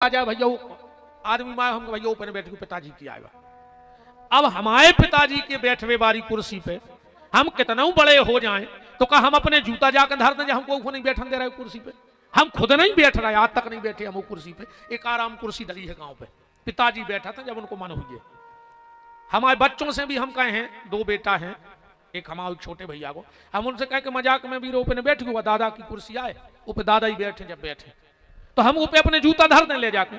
कहा जाए भैया आदमी माए हम भैया ऊपर बैठ के पिताजी की आएगा। अब हमारे पिताजी के बैठवे वाली कुर्सी पे हम कितना बड़े हो जाएं तो कहा हम अपने जूता जाकर धर दें, हमको नहीं बैठने दे रहे कुर्सी पे। हम खुद नहीं बैठ रहे, आज तक नहीं बैठे हम वो कुर्सी पे। एक आराम कुर्सी डली है गांव पे, पिताजी बैठा था जब उनको मन हुई। हमारे बच्चों से भी हम कहे हैं, 2 बेटा हैं, एक हमारे छोटे भैया को हम उनसे कहे कि मजाक में भी ऊपर बैठ गया दादा की कुर्सी आए ऊपर दादा ही बैठे, जब बैठे तो हम ऊपर अपने जूता धर दें ले जाके।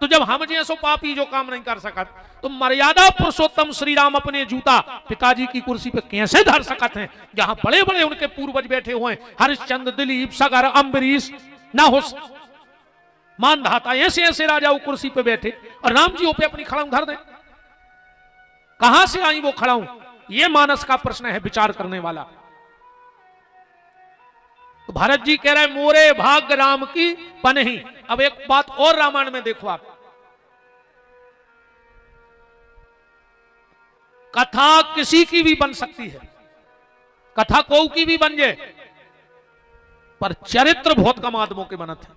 तो जब हम जैसो पापी जो काम नहीं कर सका तो मर्यादा पुरुषोत्तम श्री राम अपने जूता पिताजी की कुर्सी पे कैसे धर सकते हैं, जहां बड़े बड़े उनके पूर्वज बैठे हुए हैं, हरिश्चंद्र, दिलीप, सगर, अम्बरीश, ना हो मानधाता, ऐसे ऐसे राजा वो कुर्सी पे बैठे और राम जी पे अपनी खड़ाऊ धर दें। कहां से आई वो खड़ाऊ? ये मानस का प्रश्न है विचार करने वाला। तो भरत जी कह रहे मोरे भाग्य राम की पनही। अब एक बात और रामायण में देखो आप, कथा किसी की भी बन सकती है, कथा कोई की भी बन जाए, पर चरित्र बहुत कम आदमों के बनत है।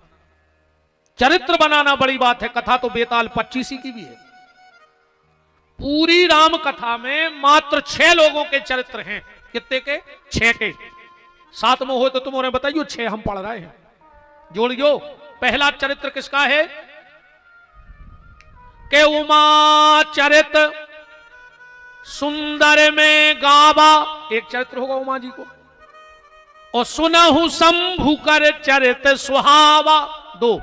चरित्र बनाना बड़ी बात है। कथा तो बेताल 25 की भी है। पूरी राम कथा में मात्र 6 लोगों के चरित्र हैं। कितने के? 6 के। 7 में हो तो तुम उन्हें बताइयो, 6 हम पढ़ रहे हैं, जोड़ियो। पहला चरित्र किसका है? के उमा चरित सुंदर में गावा, एक चरित्र होगा उमा जी को। और सुनहु शंभु कर चरित सुहावा, 2।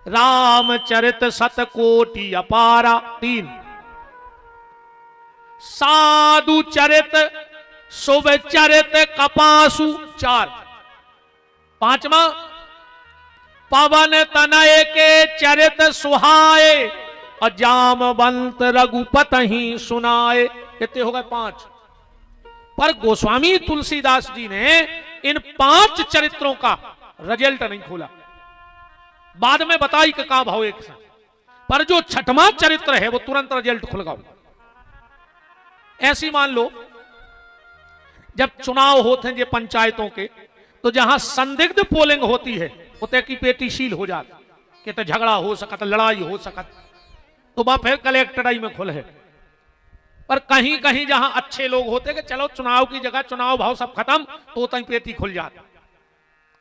रामचरित सतकोटि अपारा, 3। साधु चरित शुभ चरित कपासु, 4। 5वां पवन तनय के चरित सुहाए और जामवंत रघुपत ही सुनाए। कितने हो गए? 5। पर गोस्वामी तुलसीदास जी ने इन 5 चरित्रों का रिजल्ट नहीं खोला, बाद में बताई कि का भाव एक साथ। पर जो 6वां चरित्र है वो तुरंत रिजल्ट खुल गया। ऐसी मान लो जब चुनाव होते हैं ये पंचायतों के, तो जहां संदिग्ध पोलिंग होती है उतने की पेटी सील हो जाती कि तो झगड़ा हो सकता, लड़ाई हो सकता, तो वहां फिर कलेक्टराई में खुल है। पर कहीं कहीं जहां अच्छे लोग होते कि चलो चुनाव की जगह चुनाव भाव सब खत्म, तो तई पेटी खुल जाती।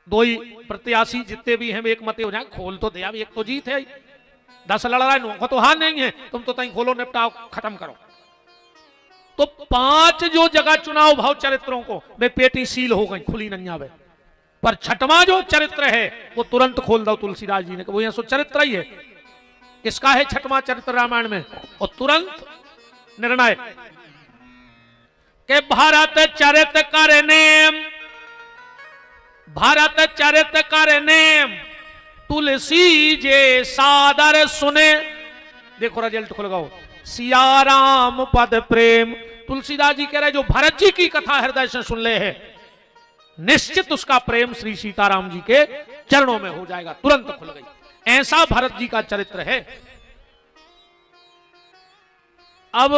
2 ही प्रत्याशी जितने भी हैं एक मते हो जाए, खोल तो दिया, एक तो जीत है, 10 लड़ रहा है, 9 को तो हार नहीं है, तुम तो तई खोलो, निपटाओ, खत्म करो। तो 5 जो जगह चुनाव भाव चरित्रों को वे पेटी सील हो गई, खुली नहीं आवे। पर 6वां जो चरित्र है वो तुरंत खोल दो तुलसीदास जी ने, वो यहां सो चरित्र ही है। किसका है 6वां चरित्र रामायण में? और तुरंत निर्णय के भारत चरित कर नेम, भारत चरित कर नेम तुलसी जे सादर सुने। देखो रिजल्ट खुल गया, सिया राम पद प्रेम। तुलसीदास जी कह रहे जो भरत जी की कथा हृदय से सुन ले है, निश्चित उसका प्रेम श्री सीताराम जी के चरणों में हो जाएगा। तुरंत खुल गई। ऐसा भरत जी का चरित्र है। अब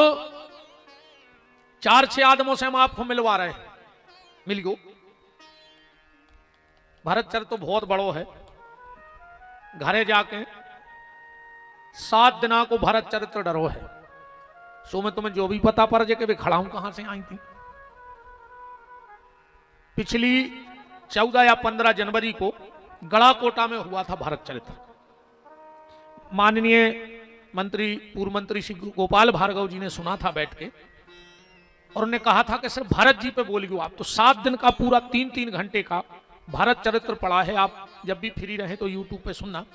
4-6 आदमों से हम आपको मिलवा रहे हैं, मिल गो। भरत चरित्र तो बहुत बड़ो है। घरे जाके 7 दिना को भरत चरित्र डरो है। सो में तुम्हें जो भी पता पड़ जाए कि वे खड़ाऊं कहां से आई थी। पिछली 14 या 15 जनवरी को गड़ाकोटा में हुआ था भरत चरित्र। माननीय मंत्री, पूर्व मंत्री श्री गोपाल भार्गव जी ने सुना था बैठ के, और उन्होंने कहा था कि सर भरत जी पे बोलियो आप। तो 7 दिन का पूरा 3-3 घंटे का भरत चरित्र पड़ा है। आप जब भी फ्री रहे तो यूट्यूब पे सुनना,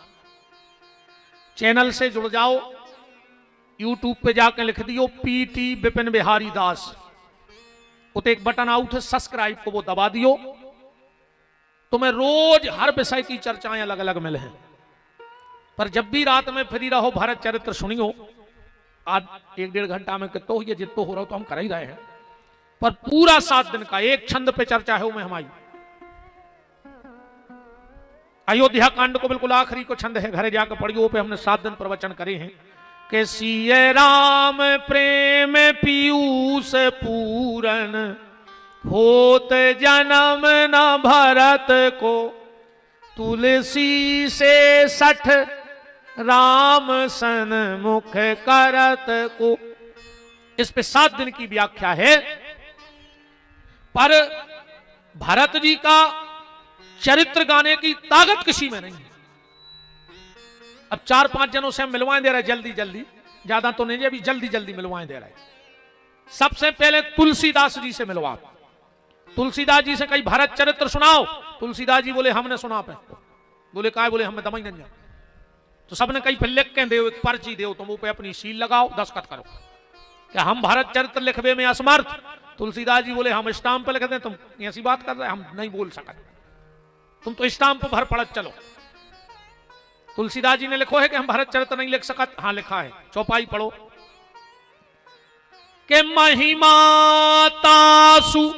चैनल से जुड़ जाओ, यूट्यूब पे जाकर लिख दियो PT विपिन बिहारी दास, उते एक बटन आउट है सब्सक्राइब को, वो दबा दियो। तुम्हें रोज हर विषय की चर्चाएं अलग अलग मिले हैं। पर जब भी रात में फ्री रहो भरत चरित्र सुनियो। आज 1-1.5 घंटा में कितो हो, ये जितो हो रहा हो तो हम कर ही रहे हैं, पर पूरा 7 दिन का एक छंद पे चर्चा है में हमारी। अयोध्या कांड को बिल्कुल आखिरी को छंद है, घरे जाकर पढ़ियो, पे हमने 7 दिन प्रवचन करे हैं कि सिय राम प्रेम पीयूष पूरन होत जन्म न भरत को, तुलसी से 60 राम सन्मुख करत को। इस पे 7 दिन की व्याख्या है। पर भरत जी का चरित्र गाने की ताकत किसी में नहीं है। अब 4-5 जनों से हम मिलवाएं दे रहे जल्दी जल्दी, ज्यादा तो नहीं, अभी जल्दी जल्दी मिलवाएं दे रहे। सबसे पहले तुलसीदास जी से मिलवा। तुलसीदास जी से कई भरत चरित्र सुनाओ। तुलसीदास जी बोले हमने सुना पे। बोले काय? बोले हमें दमाई नहीं। तो सबने कई फिर लिख के दे, पर्ची दो, तुम पे अपनी सील लगाओ, दस्तखत करो क्या हम भरत चरित्र लिखवे में असमर्थ। तुलसीदास जी बोले हम स्टाम्प पे लिख दें, तुम ऐसी बात कर रहे, हम नहीं बोल सकते, तुम तो स्टाम्प पर भर पड़त चलो। तुलसीदास जी ने लिखो है कि हम भरत चरित्र नहीं लिख सकत। हाँ लिखा है, चौपाई पढ़ो के महिमा तासु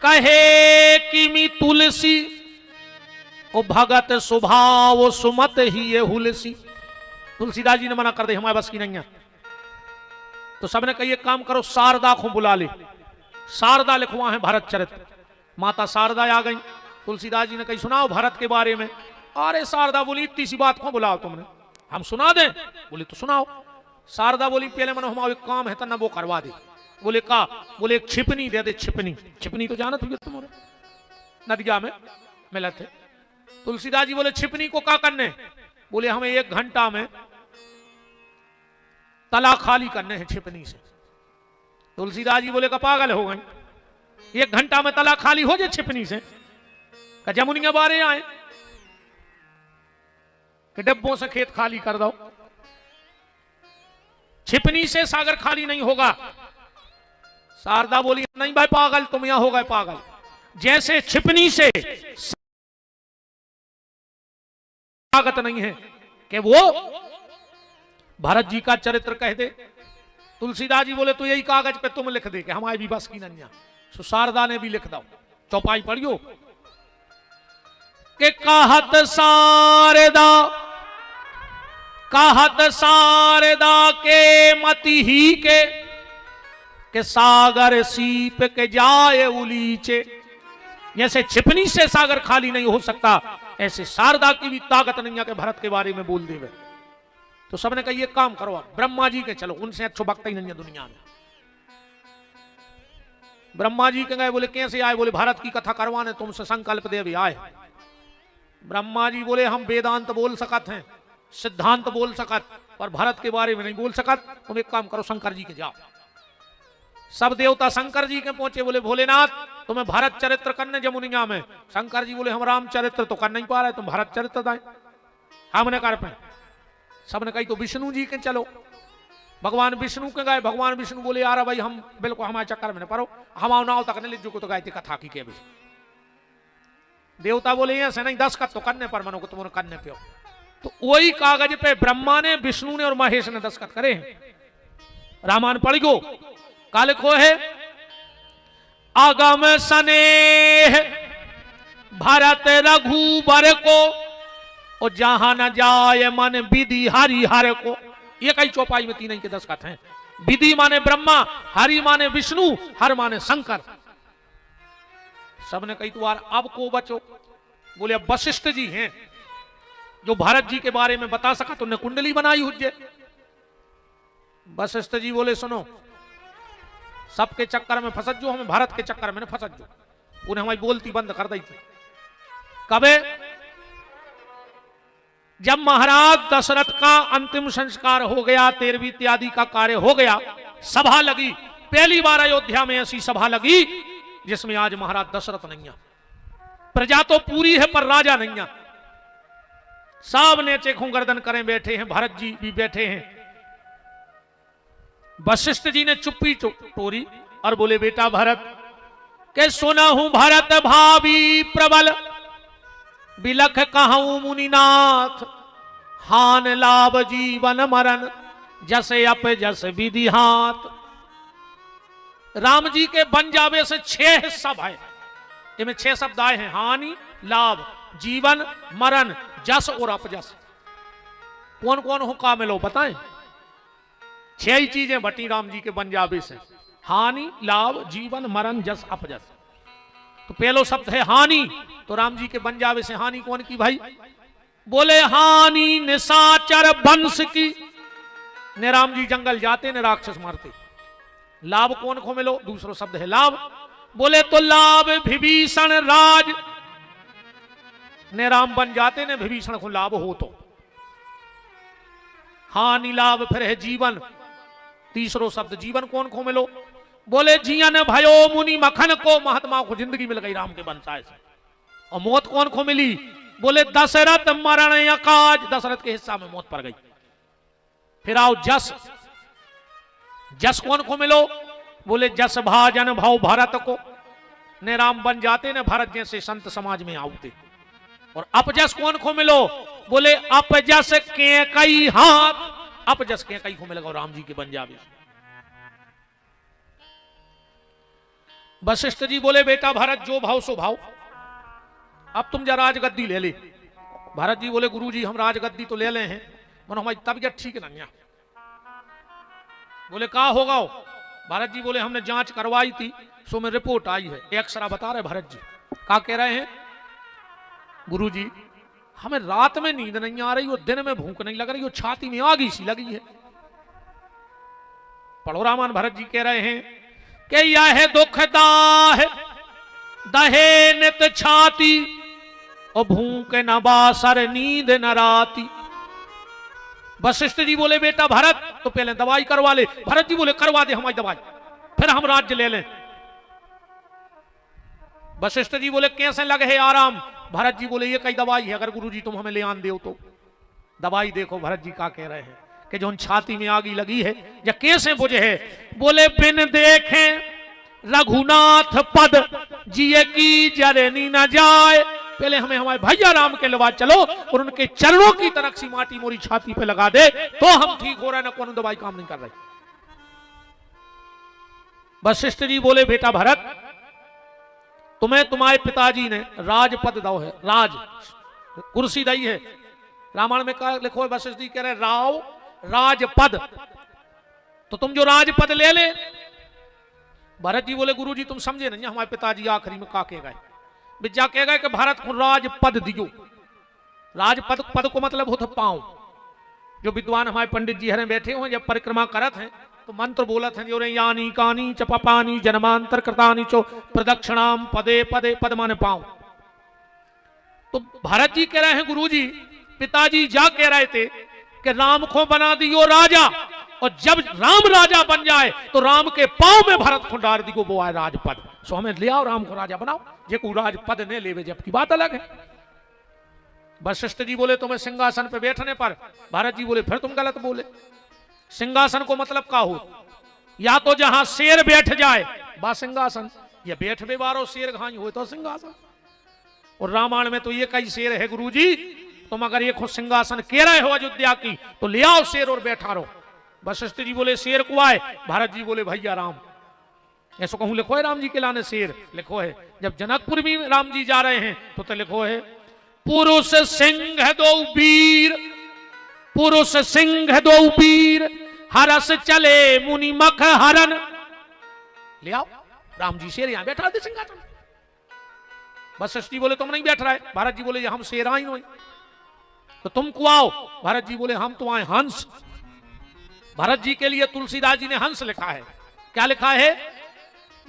कहे किमि तुलसी ओ भगत स्वभाव सुमत ही ये हुलसी। तुलसीदास जी ने मना कर दे, हमारे बस की नहीं है। तो सबने कही एक काम करो, शारदा को बुला ले, शारदा लिखवा है भरत चरित्र। माता शारदा आ गई। तुलसीदास जी ने कही सुनाओ भरत के बारे में। अरे शारदा बोली इतनी सी बात को बुलाओ तुमने, हम सुना दें? बोले तो सुनाओ। शारदा बोली पहले मनो हमारा एक काम है तना वो करवा दे। बोले का? बोले एक छिपनी दे दे। छिपनी, छिपनी तो जानत हुई तुम्हारे नदिया में मिला थे। तुलसीदास जी बोले छिपनी को क्या करने? बोले हमें 1 घंटा में तला खाली करने हैं छिपनी से। तुलसीदास जी बोले का पागल हो गए, 1 घंटा में तला खाली हो जाए छिपनी से? का जमुनिया बारे आए कि डब्बों से खेत खाली कर दो। छिपनी से सागर खाली नहीं होगा। शारदा बोली नहीं भाई पागल, तुम यहां हो गए पागल। जैसे छिपनी से ताकत नहीं है कि वो भरत जी का चरित्र कह दे। तुलसीदास जी बोले तो यही कागज पे तुम लिख दे कि हमारी भी बस की नहीं। तो शारदा ने भी लिख दो, चौपाई पढ़ियो कि कहत शारदा के मति ही के सागर सीप के जाए उलीचे। जैसे छिपनी से सागर खाली नहीं हो सकता, ऐसे शारदा की भी ताकत नहीं है कि भरत के बारे में बोल देवे। तो सबने कहा ये काम करो, ब्रह्मा जी के चलो, उनसे अच्छो भक्त ही नहीं है दुनिया में। ब्रह्मा जी के गए। बोले कैसे आए? बोले भरत की कथा करवाने तुमसे संकल्प दे भी आए। ब्रह्मा जी बोले हम वेदांत बोल सकत हैं, सिद्धांत बोल सकत, पर भरत के बारे में नहीं बोल सकत। तुम एक काम करो, शंकर जी के जाओ। सब देवता शंकर जी के पहुंचे। बोले भोलेनाथ तुम्हें भरत चरित्र करने जमुनिया में। शंकर जी बोले हम राम चरित्र तो कर नहीं पा रहे, तुम भरत चरित्र दाए हमने कर पाए। सबने कही तो विष्णु जी के चलो। भगवान विष्णु के गए। भगवान विष्णु बोले यार भाई हम बिल्कुल हमारे चक्कर में न पड़ो, हम नाव तक नहीं लिजो को तो गायती कथा की के भी। देवता बोले ऐसे नहीं, 10 का तो करने पर मनो को तुमने करने पे हो। तो वही कागज पे ब्रह्मा ने, विष्णु ने और महेश ने दस्तखत करे। रामायण पढ़ गो काल को है आगम सनेह भरत रघुबर को और जहां न जाए मन विधि हरि हर को। ये कई चौपाई में 3 के दस्तखत हैं। विधि माने ब्रह्मा, हरि माने विष्णु, हर माने शंकर। सबने कही तो यार अब को बचो। बोले अब वशिष्ठ जी हैं जो भरत जी के बारे में बता सका, तुमने कुंडली बनाई हुज्जे। वशिष्ठ जी बोले सुनो सबके चक्कर में फंसत जो, हमें भारत के चक्कर में फंसत जो। उन्हें हमारी बोलती बंद कर दी थी। कबे? जब महाराज दशरथ का अंतिम संस्कार हो गया, 13वीं इत्यादि का कार्य हो गया, सभा लगी। पहली बार अयोध्या में ऐसी सभा लगी जिसमें आज महाराज दशरथ नहीं है। प्रजा तो पूरी है पर राजा नहीं है। सब ने चेखों गर्दन करें बैठे हैं, भरत जी भी बैठे हैं। वशिष्ठ जी ने चुप्पी तोड़ी और बोले बेटा भरत के सुना हूं भरत भावी प्रबल बिलख कहूं मुनिनाथ हान लाभ जीवन मरण जसे अप जस विधि हाथ। राम जी के बन जावे से 6 शब्द है, इनमें 6 शब्द आए हैं, हानि लाभ जीवन मरण जस और अपजस। कौन कौन हो का मिलो बताएं? 6 ही चीजें बटी राम जी के बन जावे से, हानि लाभ जीवन मरण जस अपजस। तो पहलो शब्द है हानि, तो राम जी के बन जावे से हानि कौन की भाई? बोले हानि निशाचर वंश की। ने राम जी जंगल जाते ने राक्षस मारते। लाभ कौन को मिलो? दूसरो शब्द है लाभ। बोले तो लाभ विभीषण राज। ने राम बन जाते ने विभीषण को लाभ हो तो। हानि लाभ फिर है जीवन। तीसरो शब्द जीवन कौन को मिलो? बोले जियन भयो मुनि मखन को। महात्मा को जिंदगी मिल गई राम के वंशाय से। और मौत कौन को मिली? बोले दशरथ मरण अकाज। दशरथ के हिस्सा में मौत पड़ गई। फिर आओ जस। जस कौन को मिलो? बोले जस भाजन भाव भारत को। ने राम बन जाते ने भारत जैसे संत समाज में आउते। और अपजस कौन को मिलो? बोले अपजस के कई हाथ। अपजस के कई को मिलेगा राम जी के बन जावे। वशिष्ठ जी बोले बेटा भरत जो भाव सो भाव, अब तुम जा राजगद्दी ले ले। भरत जी बोले गुरु जी हम राजगद्दी तो ले ले हैं, मनो हमारी तबीयत ठीक नहीं है। बोले कहा होगा? भरत जी बोले हमने जांच करवाई थी, सो में रिपोर्ट आई है। एक्सरा बता रहे भरत जी। क्या कह रहे हैं? गुरु जी हमें रात में नींद नहीं आ रही, वो दिन में भूख नहीं लग रही, वो छाती में आग सी लगी है। पढ़ो रामायण। भरत जी कह रहे हैं कि यह दुखदाह दहे नित छाती, और भूख न बासर नींद न राती। वशिष्ठ जी बोले बेटा भरत तो पहले दवाई करवा ले। भरत जी बोले करवा दे हमारी दवाई, फिर हम राज्य ले लें। वशिष्ठ जी बोले कैसे लगे है आराम? भरत जी बोले ये कई दवाई है, अगर गुरु जी तुम हमें ले आन दो तो। दवाई देखो भरत जी क्या कह रहे हैं कि जो छाती में आगी लगी है या कैसे बुझे है? बोले बिन देखे रघुनाथ पद जिए की जरनी न जाए। पहले हमें हमारे भैया राम के लवा चलो और उनके चरणों की तरफ सी माटी मोरी छाती पे लगा दे तो हम ठीक हो रहे, ना कौन दवाई काम नहीं कर रही। वशिष्ठ जी बोले बेटा भरत तुम्हें तुम्हारे पिताजी ने राजपद दो है, राज कुर्सी दी है। रामायण में क्या लिखो है? वशिष्ठ जी कह रहे राव राजपद, तो तुम जो राजपद ले ले। भरत जी बोले गुरु जी तुम समझे नहीं, हमारे पिताजी आखिरी में का कह गए? विद्या कह गए कि भारत को राजपद दियो। राजपद पद को मतलब होता पांव। जो विद्वान हमारे पंडित जी हरे बैठे हुए जब परिक्रमा करत हैं तो मंत्र बोलत हैं जो रे यानी कानी च पपानी जन्मांतर कृतानि चो प्रदक्षिणाम पदे पदे। पद माने पांव। तो भारत जी कह रहे हैं गुरु जी पिताजी जा कह रहे थे कि राम को बना दियो राजा, और जब राम राजा बन जाए तो राम के पांव में भरत को डाल दियो वो आए राजपद। सो हमें ले आओ राम को राजा बनाओ। जे को राजपद ने लेवे जबकि बात अलग है। वशिष्ठ जी बोले तुम्हें सिंहासन पे बैठने पर। भारत जी बोले फिर तुम गलत बोले। सिंहासन को मतलब क्या हो? या तो जहां शेर बैठ जाए बा सिंहासन, या बैठ बे बारो शेर घाई हो तो सिंहासन। और रामायण में तो ये कई शेर है गुरु जी, तुम अगर ये खुद सिंहासन कह रहे हो अयोध्या की तो ले आओ शेर और बैठा रहो। वशिष्ठ जी बोले शेर को आए। भारत जी बोले भैया राम। ऐसा कहूं लिखो है राम जी के लाने शेर लिखो है। जब जनकपुर में राम जी जा रहे हैं तो लिखो है पुरुष सिंह दो वीर, पुरुष सिंह दो वीर हरस चले मुनि मख हरन। ले आओ राम जी शेर यहां बैठा दे सिंहासन। वशिष्ठ जी बोले तुम नहीं बैठ रहे। भारत जी बोले हम शेर आई नहीं तो तुम को आओ। भारत जी बोले हम तो आए हंस। भारत जी के लिए तुलसीदास जी ने हंस लिखा है। क्या लिखा है?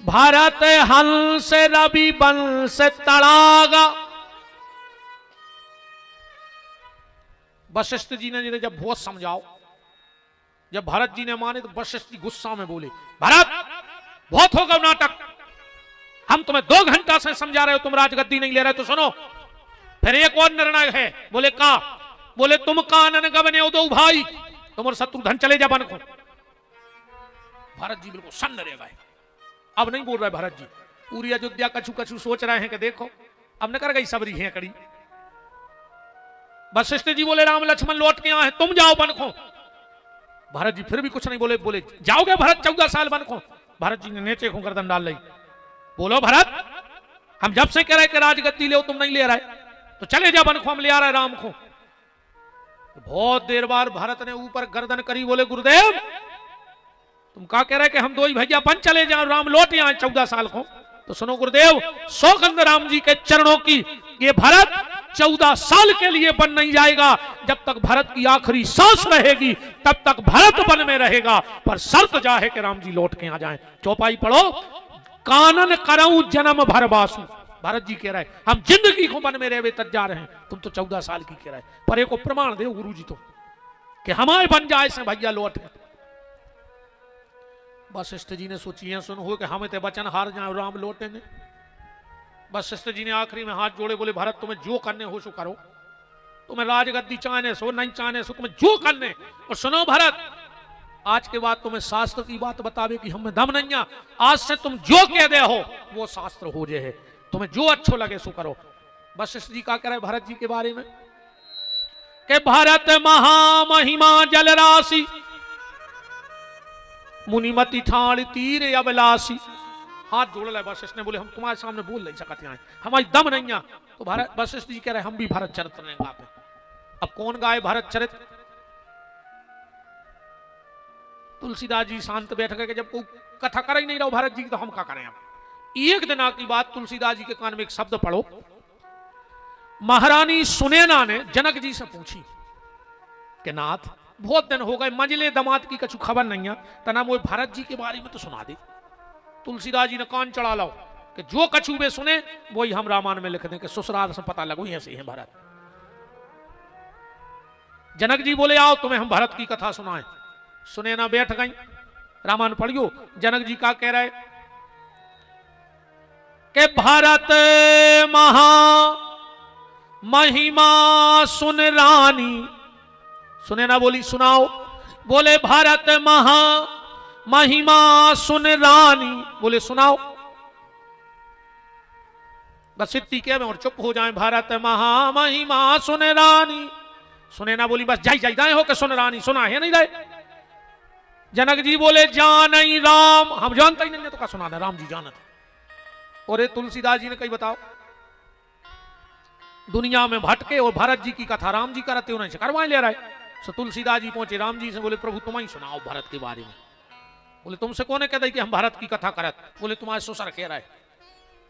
भारत हंस रवि वंश तड़ागा। वशिष्ठ जी ने जब बहुत समझाओ, जब भारत जी ने माने तो वशिष्ठ जी गुस्सा में बोले भारत बहुत होगा नाटक, हम तुम्हें 2 घंटा से समझा रहे हो, तुम राजगद्दी नहीं ले रहे तो सुनो। फिर एक और निर्णय है। बोले का? बोले तुम कानन गवने दो भाई, तुम और शत्रुघ्न चले जा बन को। भारत जी बिल्कुल सन्न रह गए। अब नहीं बोल रहे भारत जी। पूरी अयोध्या कछु कछु सोच रहे हैं कि देखो अब न कर गई सबरी है कड़ी। वशिष्ठ जी बोले राम लक्ष्मण लौट के आए, तुम जाओ बन को। भारत जी फिर भी कुछ नहीं बोले। बोले जाओगे भरत 14 साल बन को? भारत जी ने नीचे को गर्दन डाल ली। बोलो भरत हम जब से कह रहे कि राजगद्दी ले तुम नहीं ले रहे तो चले जा बन को, हम ले आ रहे राम को। बहुत देर बाद भारत ने ऊपर गर्दन करी। बोले गुरुदेव तुम क्या कह रहे कि हम 2 ही भैया बन चले जाओ, राम लौट आए 14 साल को। तो सुनो गुरुदेव, सौगंध राम जी के चरणों की, ये भरत 14 साल के लिए बन नहीं जाएगा। जब तक भरत की आखिरी सांस रहेगी तब तक भरत वन में रहेगा, पर शर्त जा है कि राम जी लौट के आ जाएं। चौपाई पढ़ो, कानन करऊं जन्म भर बासु। भरत जी कह रहे हम जिंदगी को वन में रहे तक जा रहे हैं, तुम तो 14 साल की कह रहे, पर एक प्रमाण दे गुरु जी तो कि हमारे बन जाए से भैया लौट। वशिष्ठ जी ने सोची है सुन हो कि हमें ते वचन हार जाए राम लौटे ने। वशिष्ठ जी ने आखिरी में हाथ जोड़े बोले भरत तुम्हें जो करने हो सो करो, तुम्हें राजगद्दी चाहने सो नहीं चाहने सो, तुम्हें जो करने। और सुनो भरत, आज के बाद तुम्हें शास्त्र की बात बतावे कि हमें दम नहीं है, आज से तुम जो कह दे हो वो शास्त्र हो जे है, तुम्हें जो अच्छो लगे सो करो। वशिष्ठ जी क्या कह रहे भरत जी के बारे में कि भरत महामहिमा जल राशि, मुनिमति ठाण तीर अबलासी। हाथ जोड़ ले वशिष्ठ ने, बोले हम तुम्हारे सामने बोल नहीं सकते हैं, हमारी दम नहीं है। तो भरत वशिष्ठ जी कह रहे हम भी भरत चरित्र नहीं गाते। अब कौन गाए भरत चरित्र? तुलसीदास जी शांत बैठ गए कि जब कोई कथा कर ही नहीं रहा भरत जी की तो हम क्या करें। अब एक दिन की बात, तुलसीदास जी के कान में एक शब्द पढ़ो, महारानी सुनैना ने जनक जी से पूछी कि नाथ बहुत दिन हो गए मंजले दमाद की कछु खबर नहीं है, तना वो भरत जी के बारे में तो सुना दे। तुलसीदास जी ने कान चढ़ा लाओ कि जो कछु वे सुने वही हम रामायण में लिख दें कि ससुराल से पता लगो ऐसे है भरत। जनक जी बोले आओ तुम्हें हम भरत की कथा सुनाएं। सुनैना बैठ गई, रामायण पढ़ियो। जनक जी का कह रहे कि भरत महा महिमा सुन रानी। सुनैना बोली सुनाओ। बोले भारत महा महिमा सुन रानी। बोले सुनाओ। बस इतनी कह और चुप हो जाए। भारत महा महिमा सुन रानी। सुनैना बोली बस जाई जाई दाए हो के सुन रानी, सुना है नहीं रहे। जनक जी बोले जान ही राम, हम जानते ही नहीं तो क्या सुना दे, राम जी जानत। और ये तुलसीदास जी ने कही बताओ दुनिया में भटके और भरत जी की कथा राम जी करते उन्हें से करवाए ले रहे। सो तुलसीदास जी पहुंचे राम जी से, बोले प्रभु तुम ही सुनाओ भरत के बारे में। बोले तुमसे कौन कह दे कि हम भरत की कथा करत? बोले तुम्हारे ससुर कह रहे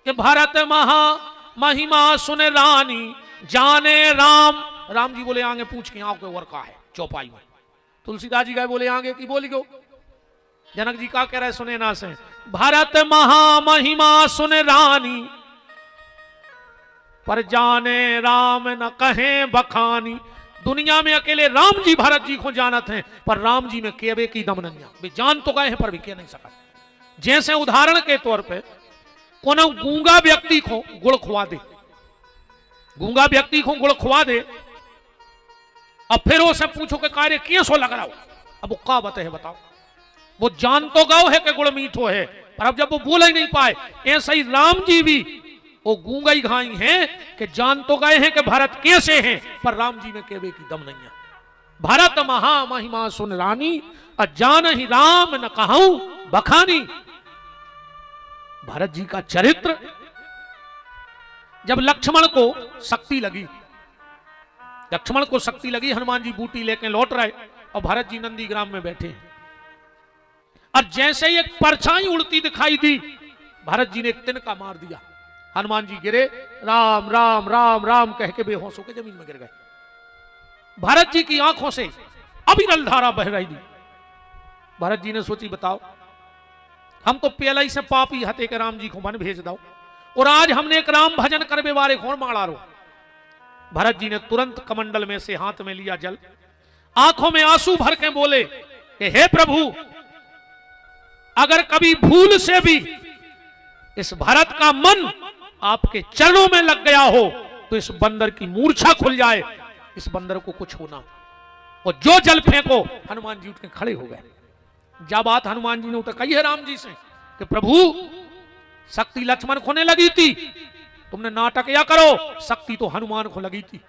कि भरत महा महिमा सुन रानी जाने राम। राम जी बोले आगे पूछ के आओ के और का है चौपाई में। तुलसीदास जी गए बोले आगे की बोली गो। जनक जी का कह रहे सुनैना से भरत महा महिमा सुन रानी पर जाने राम न कहे बखानी। दुनिया में अकेले राम जी भरत जी को जानत हैं, पर राम जी में केवे की दम नहीं है। जान तो गए हैं पर भी कह नहीं सका। जैसे उदाहरण के तौर पे कोनो गूंगा व्यक्ति को गुड़ खुआ दे, गूंगा व्यक्ति को गुड़ खुआ दे, अब फिर उससे पूछो कि कार्य क्यों सो लग रहा हो, अब वो का बते है बताओ। वो जान तो गाओ है कि गुड़ मीठो है, पर अब जब वो बोल ही नहीं पाए, ऐसा ही राम जी भी वो गूंगा ही घाई हैं कि जान तो गए हैं कि भरत कैसे हैं, पर राम जी में केवे की दम नहीं है। भरत महा महिमा सुन रानी अजान ही राम न कहूं बखानी। भरत जी का चरित्र, जब लक्ष्मण को शक्ति लगी, लक्ष्मण को शक्ति लगी, हनुमान जी बूटी लेके लौट रहे और भरत जी नंदीग्राम में बैठे हैं। और जैसे ही एक परछाई उड़ती दिखाई दी, भरत जी ने एक तिनका मार दिया। हनुमान जी गिरे, राम राम राम राम कह के बेहोश होकर जमीन में गिर गए। भरत जी की आंखों से अविरल धारा बह रही थी। भरत जी ने सोची बताओ हम तो पहले ही से पापी हते के राम जी को मन भेज दो, और आज हमने एक राम भजन करवे वाले कौन मारा रो। भरत जी ने तुरंत कमंडल में से हाथ में लिया जल, आंखों में आंसू भर के बोले कि हे प्रभु, अगर कभी भूल से भी इस भरत का मन आपके चरणों में लग गया हो तो इस बंदर की मूर्छा खुल जाए, इस बंदर को कुछ होना। और जो जल फेंको। हनुमान जी उठ के खड़े हो गए। जब बात हनुमान जी ने उठ कही है राम जी से कि प्रभु शक्ति लक्ष्मण खोने लगी थी, तुमने नाटक या करो, शक्ति तो हनुमान को लगी थी,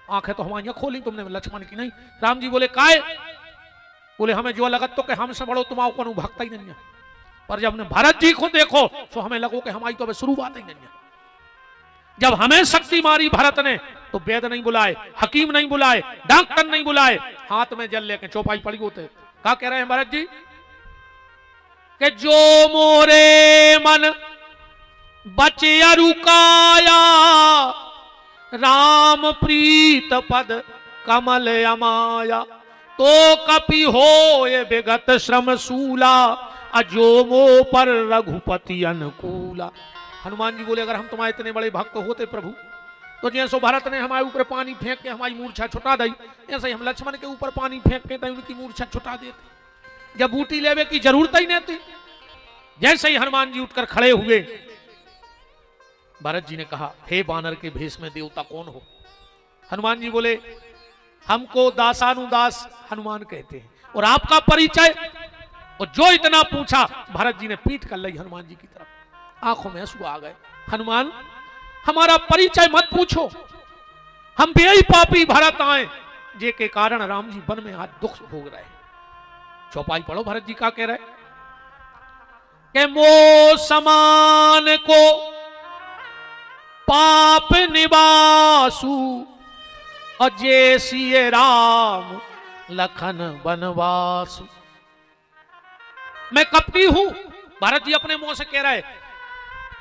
आंखें तो हमारी खोली तुमने, लक्ष्मण की नहीं। राम जी बोले काय? बोले हमें जो लगत तो कि हमसे बड़ो तुम आओ को भक्ता ही नहीं है, पर जब हमने भरत जी को देखो तो हमें लगो कि हमारी तो अभी शुरुआत ही नहीं है। जब हमें शक्ति मारी भरत ने तो वेद नहीं बुलाए, हकीम नहीं बुलाए, डॉक्टर नहीं बुलाए, हाथ में जल लेके चौपाई पड़ी होते। क्या कह रहे हैं भरत जी कि जो मोरे मन बचे अरुकाया राम प्रीत पद कमल अमाया, तो कपि होए विगत श्रम सूला, अजोमो पर रघुपति अनुकूला। हनुमान जी बोले, अगर हम तुम्हारे इतने बड़े भक्त होते प्रभु, तो जैसो भरत ने हमारे ऊपर पानी फेंक के हमारी मूर्छा छुटा दी, ऐसे ही हम लक्ष्मण के ऊपर पानी फेंक के उनकी मूर्छा छुटा देते, जब बूटी लेवे की जरूरत ही नहीं थी। जैसे ही हनुमान जी उठकर खड़े हुए, भरत जी ने कहा, हे बानर के भेष में देवता कौन हो? हनुमान जी बोले, हमको दासानुदास हनुमान कहते हैं, और आपका परिचय? और जो इतना पूछा, भरत जी ने पीठ कर ली हनुमान जी की तरफ, आंखों में आंसू आ गए। हनुमान, हमारा परिचय मत पूछो, हम बेई पापी भरत आए, जे के कारण राम जी वन में आज दुख भोग रहे। चौपाई पढ़ो, भरत जी का कह रहे कि मो समान को पाप निवासु, और जे सिए राम लखन बनवासु। मैं कपटी हूं, भरत जी अपने मुंह से कह रहे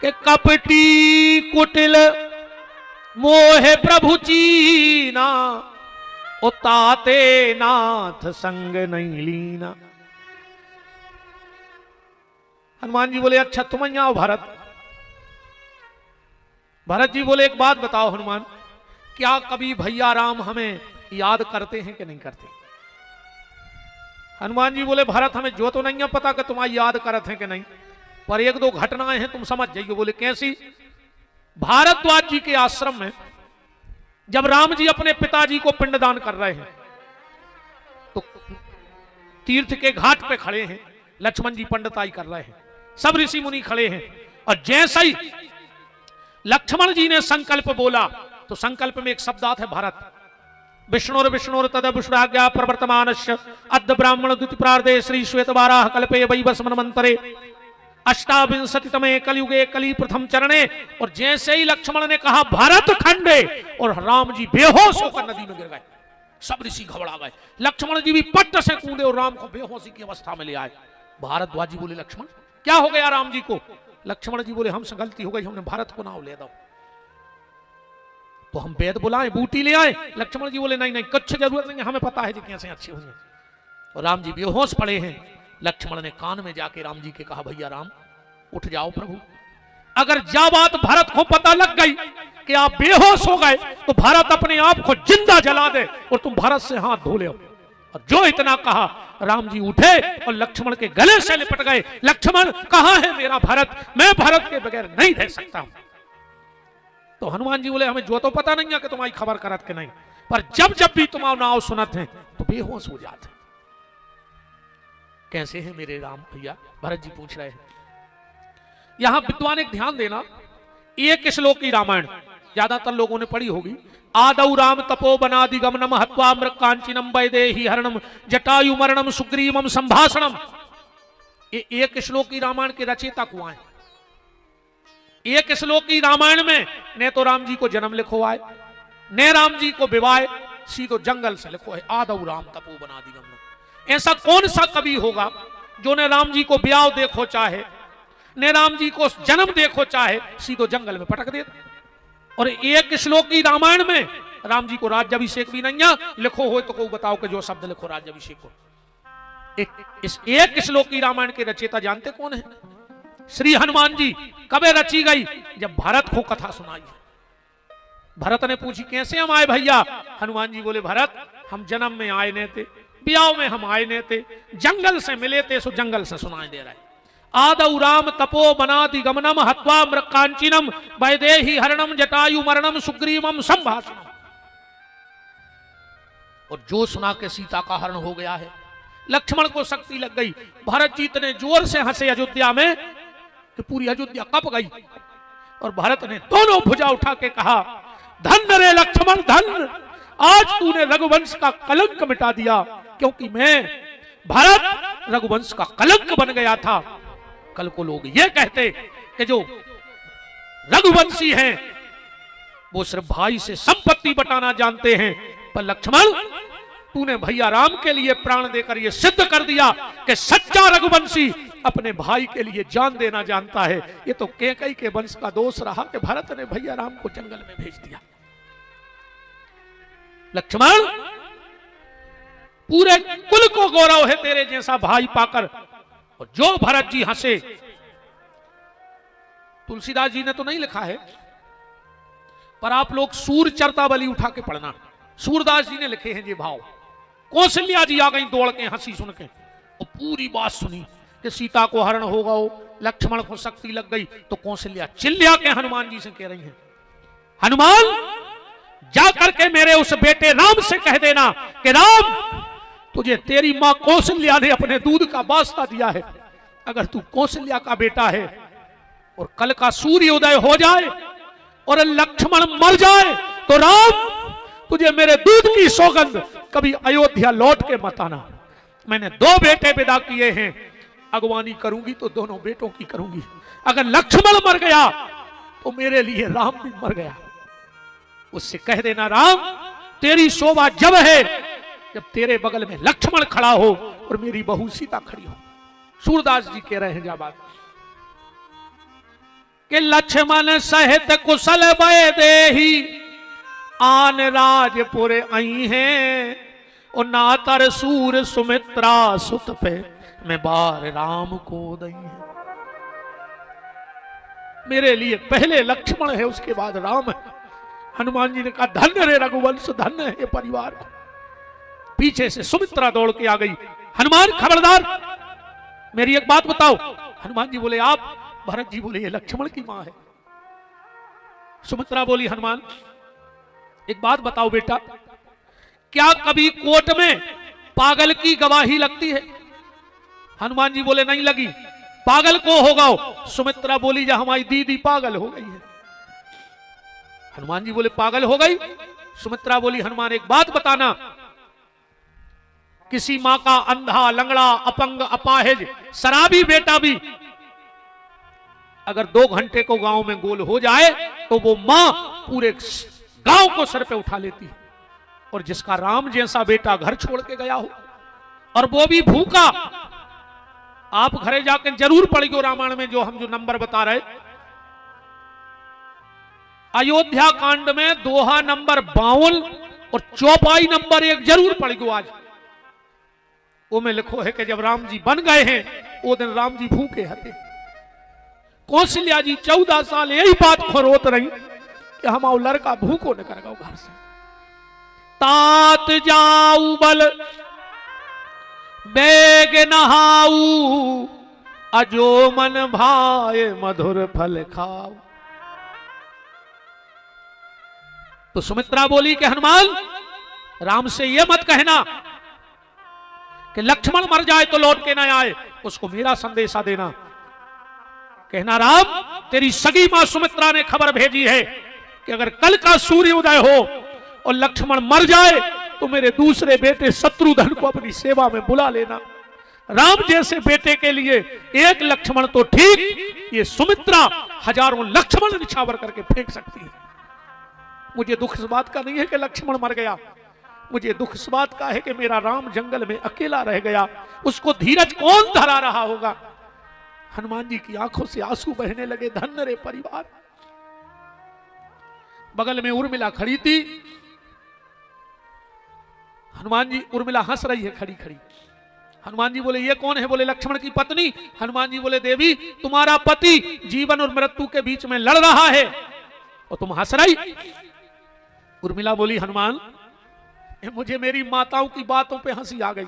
कि कपटी कुटिल मोहे प्रभु चीना, उताते नाथ संग नहीं लीना। हनुमान जी बोले, अच्छा तुम यहां आओ भरत। भरत जी बोले, एक बात बताओ हनुमान, क्या कभी भैया राम हमें याद करते हैं कि नहीं करते? हनुमान जी बोले, भरत हमें जो तो नहीं है पता कि तुम्हारी याद करते हैं कि नहीं, पर एक दो घटनाएं हैं, तुम समझ जाइए। बोले, कैसी? भारद्वाज जी के आश्रम में जब राम जी अपने पिताजी को पिंडदान कर रहे हैं, तो तीर्थ के घाट पे खड़े हैं, लक्ष्मण जी पंडिताई कर रहे हैं, सब ऋषि मुनि खड़े हैं, और जैसे ही लक्ष्मण जी ने संकल्प बोला, तो संकल्प में एक शब्द आता है भरत। विष्णुर विष्णुर तद विष्णुराज्ञा प्रवर्तमानस्य अद्य ब्राह्मण द्वितीय प्रार्धे श्री श्वेत वाराह कल्पे वैवस्वत मन्वन्तरे अष्टाविंशतितमे कलयुगे कली प्रथम चरणे। और जैसे ही लक्ष्मण ने कहा भरत खंडे, और राम जी बेहोश होकर नदी में गिर गए। सब ऋषि घबरा गए, लक्ष्मण जी भी पट्ट से कूदे और राम को बेहोशी की अवस्था में ले आए। भारद्वाज जी बोले, लक्ष्मण क्या हो गया राम जी को? लक्ष्मण जी बोले, हमसे गलती हो गई, हमने भारत को नाव ले दो, तो हम वेद बुलाएं, बूटी ले आए। लक्ष्मण जी बोले, नहीं नहीं, कुछ जरूरत नहीं, हमें पता है जी कैसे अच्छे होंगे। और राम जी बेहोश पड़े हैं। लक्ष्मण ने कान में जाके राम जी के कहा, भैया राम उठ जाओ प्रभु, अगर जा बात भरत को पता लग गई कि आप बेहोश हो गए, तो भरत अपने आप को जिंदा जला दे और तुम भरत से हाथ धो ले। और जो इतना कहा, राम जी उठे और लक्ष्मण के गले से लिपट गए। लक्ष्मण, कहां है मेरा भरत? मैं भरत के बगैर नहीं रह सकता। तो हनुमान जी बोले, हमें जो तो पता नहीं है कि तुम्हारी खबर करत के नहीं, पर जब जब भी तुम्हारा नाम सुनत है तो बेहोश हो जाते। कैसे हैं मेरे राम भैया? भरत जी पूछ रहे हैं। यहां विद्वान एक ध्यान देना, एक श्लोक की रामायण ज्यादातर लोगों ने पढ़ी होगी। आदौ राम तपो बनादि गमनम हत्वा मृक्कांचिनम वैदेही हरणम जटायु मरणम सुग्रीवम संभाषणम। एक श्लोक की रामायण के रचयिता कौन है? एक श्लोक की रामायण में ने तो राम जी को जन्म लिखो आए, ने राम जी को विवाह सीधो जंगल से लिखो है। आदौ राम तपो बनादि गमनम। ऐसा कौन सा कवि होगा जो ने राम जी को ब्याह देखो चाहे, ने राम जी को जन्म देखो चाहे, सीधो जंगल में पटक दे। और एक श्लोक की रामायण में राम जी को राज्याभिषेक भी नहीं है। लिखो हो तो को बताओ कि जो शब्द लिखो राज्याभिषेक को। इस एक श्लोक की रामायण के रचयिता जानते कौन है? श्री हनुमान जी। कबे रची गई? जब भरत को कथा सुनाई। भरत ने पूछी, कैसे हम आए भैया? हनुमान जी बोले, भरत हम जन्म में आए नहीं थे, ब्याह में हम आए नहीं थे, जंगल से मिले थे, सो जंगल से सुनाई दे रहा है। आदौ राम तपो बनादि गमनम हत्वा मृक्कांचिनम वैदेही हरणम जटायु मरणम सुग्रीवम संभाषणम। और जो सुना के सीता का हरण हो गया है। लक्ष्मण को शक्ति लग गई। भरत जी इतने जोर से हंसे अयोध्या में कि पूरी अयोध्या कप गई। और भरत ने दोनों भुजा उठा के कहा, धन्य रे लक्ष्मण धन्य, आज तूने रघुवंश का कलंक मिटा दिया, क्योंकि मैं भरत रघुवंश का कलंक बन गया था। कल को लोग ये कहते कि जो रघुवंशी हैं वो सिर्फ भाई से संपत्ति बटाना जानते हैं, पर लक्ष्मण तूने भैया राम के लिए प्राण देकर यह सिद्ध कर दिया कि सच्चा रघुवंशी अपने भाई के लिए जान देना जानता है। ये तो कैकेयी के वंश का दोष रहा कि भरत ने भैया राम को जंगल में भेज दिया। लक्ष्मण, पूरे कुल को गौरव है तेरे जैसा भाई पाकर। और जो भरत जी हंसे, तुलसीदास जी ने तो नहीं लिखा है, पर आप लोग सूर चरतावली उठा के पढ़ना। सूरदास जी ने लिखे हैं ये भाव। कौशल्या जी आ गई दौड़ के हंसी सुन के, और पूरी बात सुनी कि सीता को हरण होगा, लक्ष्मण को शक्ति लग गई। तो कौशल्या चिल्ला के हनुमान जी से कह रही है, हनुमान जाकर के मेरे उस बेटे राम से कह देना कि राम, तुझे तेरी मां कौशल्या ने अपने दूध का वास्ता दिया है। अगर तू कौशल्या का बेटा है और कल का सूर्य उदय हो जाए और लक्ष्मण मर जाए, तो राम तुझे मेरे दूध की सौगंध कभी अयोध्या लौट के मत आना। मैंने 2 बेटे विदा किए हैं, अगवानी करूंगी तो दोनों बेटों की करूंगी। अगर लक्ष्मण मर गया तो मेरे लिए राम भी मर गया। उससे कह देना राम, तेरी शोभा जब है जब तेरे बगल में लक्ष्मण खड़ा हो और मेरी बहू सीता खड़ी हो। सूरदास जी कह रहे हैं जाबाद कि लक्ष्मण सहित कुशल भय देही आन राजपुर आई हैं, और नातर सूर सुमित्रा सुत पे मैं बार राम को दई है। मेरे लिए पहले लक्ष्मण है, उसके बाद राम है। हनुमान जी ने कहा धन्य रे रघुवंश, धन्य है परिवार को। पीछे से सुमित्रा दौड़ के आ गई। हनुमान खबरदार, मेरी एक बात बताओ। हनुमान जी बोले आप? भरत जी बोले ये लक्ष्मण की मां है। सुमित्रा बोली हनुमान एक बात बताओ बेटा, क्या कभी कोर्ट में पागल की गवाही लगती है? हनुमान जी बोले नहीं लगी। पागल को होगा? सुमित्रा बोली जब हमारी दीदी पागल हो गई है। हनुमान जी बोले पागल हो गई? सुमित्रा बोली हनुमान एक बात बताना, किसी मां का अंधा, लंगड़ा, अपंग, अपाहिज, शराबी बेटा भी अगर 2 घंटे को गांव में गोल हो जाए तो वो मां पूरे गांव को सर पे उठा लेती है। और जिसका राम जैसा बेटा घर छोड़ के गया हो और वो भी भूखा, आप घरे जाकर जरूर पढ़ियो रामायण में जो हम जो नंबर बता रहे, अयोध्या कांड में दोहा नंबर 52 और चौपाई नंबर 1 जरूर पढ़ियो आज। वो में लिखो है कि जब राम जी बन गए हैं वो दिन राम जी भूखे हते। कौशल्या जी 14 साल यही बात खोरोत रही कि हमारा लड़का भूखो न कर गो घर से। तात जाऊ बल बेग नहाऊ, अजो मन भाए मधुर फल खाऊ। तो सुमित्रा बोली कि हनुमान राम से यह मत कहना कि लक्ष्मण मर जाए तो लौट के ना आए, उसको मेरा संदेशा देना। कहना राम, तेरी सगी मां सुमित्रा ने खबर भेजी है कि अगर कल का सूर्य उदय हो और लक्ष्मण मर जाए तो मेरे दूसरे बेटे शत्रुघ्न को अपनी सेवा में बुला लेना। राम जैसे बेटे के लिए एक लक्ष्मण तो ठीक, ये सुमित्रा हजारों लक्ष्मण निछावर करके फेंक सकती है। मुझे दुख इस बात का नहीं है कि लक्ष्मण मर गया, मुझे दुख इस बात का है कि मेरा राम जंगल में अकेला रह गया। उसको धीरज कौन धरा रहा होगा? हनुमान जी की आंखों से आंसू बहने लगे। धन्य रे परिवार। बगल में उर्मिला खड़ी थी। हनुमान जी, उर्मिला हंस रही है खड़ी खड़ी। हनुमान जी बोले ये कौन है? बोले लक्ष्मण की पत्नी। हनुमान जी बोले देवी, तुम्हारा पति जीवन और मृत्यु के बीच में लड़ रहा है और तुम हंस रही। उर्मिला बोली हनुमान, मुझे मेरी माताओं की बातों पे हंसी आ गई।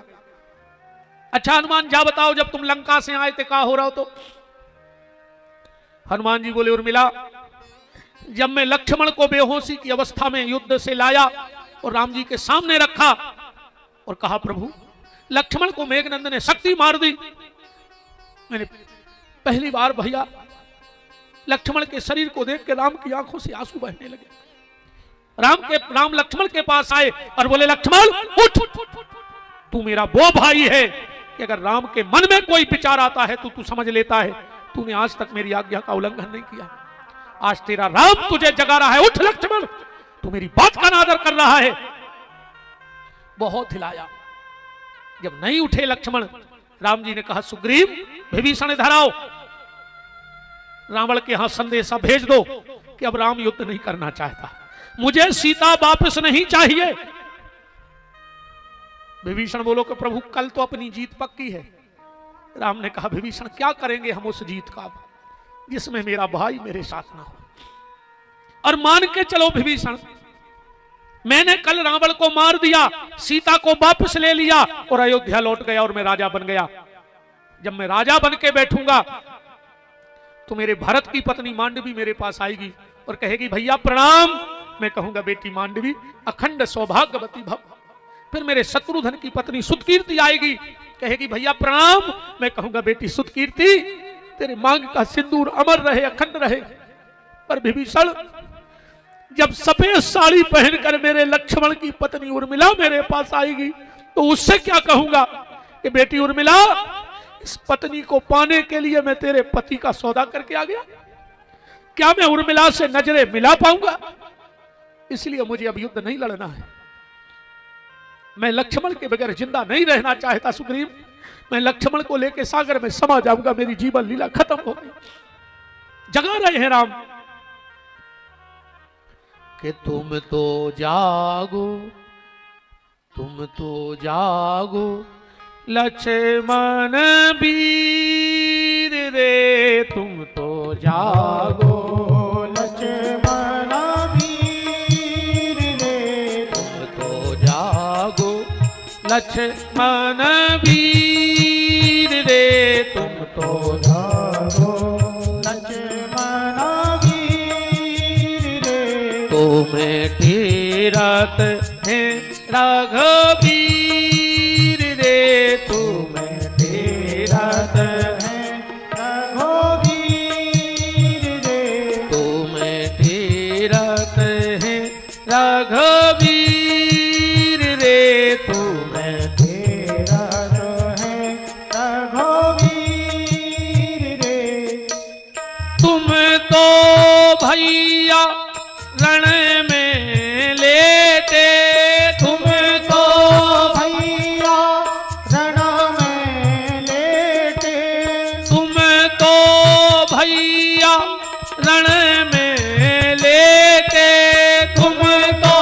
अच्छा हनुमान जा बताओ, जब तुम लंका से आए थे क्या हो रहा हो? तो हनुमान जी बोले उर्मिला, जब मैं लक्ष्मण को बेहोशी की अवस्था में युद्ध से लाया और राम जी के सामने रखा और कहा प्रभु लक्ष्मण को मेघनंद ने शक्ति मार दी, मैंने पहली बार भैया लक्ष्मण के शरीर को देख के राम की आंखों से आंसू बहने लगे। राम लक्ष्मण के पास आए और बोले लक्ष्मण उठ, तू मेरा वो भाई है कि अगर राम के मन में कोई विचार आता है तो तू समझ लेता है। तूने आज तक मेरी आज्ञा का उल्लंघन नहीं किया, आज तेरा राम तुझे जगा रहा है। उठ लक्ष्मण, तू मेरी बात का अनादर कर रहा है। बहुत हिलाया, जब नहीं उठे लक्ष्मण राम जी ने कहा सुग्रीव विभीषण इधर आओ, रावण के यहां संदेशा भेज दो कि अब राम युद्ध नहीं करना चाहता, मुझे सीता वापस नहीं चाहिए। विभीषण बोलो कि प्रभु कल तो अपनी जीत पक्की है। राम ने कहा विभीषण क्या करेंगे हम उस जीत का जिसमें मेरा भाई मेरे साथ ना हो। और मान के चलो विभीषण, मैंने कल रावण को मार दिया, सीता को वापस ले लिया और अयोध्या लौट गया और मैं राजा बन गया। जब मैं राजा बन के बैठूंगा तो मेरे भरत की पत्नी मांडवी मेरे पास आएगी और कहेगी भैया प्रणाम। मैं कहूंगा बेटी मांडवी अखंड सौभाग्यवती भव। फिर मेरे शत्रुघ्न की पत्नी सुतकीर्ति आएगी, कहेगी भैया प्रणाम। मैं कहूंगा बेटी सुतकीर्ति तेरे मांग का सिंदूर अमर रहे, अखंड रहे। पर विभीषण जब सफेद साड़ी पहनकर मेरे लक्ष्मण की पत्नी उर्मिला मेरे पास आएगी तो उससे क्या कहूंगा कि बेटी उर्मिला इस पत्नी को पाने के लिए मैं तेरे पति का सौदा करके आ गया, क्या मैं उर्मिला से नजरें मिला पाऊंगा? इसलिए मुझे अब युद्ध नहीं लड़ना है। मैं लक्ष्मण के बगैर जिंदा नहीं रहना चाहता सुग्रीव। मैं लक्ष्मण को लेकर सागर में समा जाऊंगा, मेरी जीवन लीला खत्म हो गई। जगा रहे हैं राम कि तुम तो जागो, तुम तो जागो लक्ष्मण वीर रे, तुम तो जागो लक्ष्मण वीर रे, तुम तो जागो लक्ष्मण वीर रे, तुम तो जागो लक्ष्मण वीर रे, तुम्हें तीरथ है रघुवीर रे, तुम्हें तीरथ है रघुवीर रे, तुम्हें तीरथ है रघुवीर रे, तुम्हें तीरथ है रघुवीर रे, तुम तो भैया रण में लेटे, तुम तो भैया रण में लेटे, तुम तो भैया रण में लेटे, तुम तो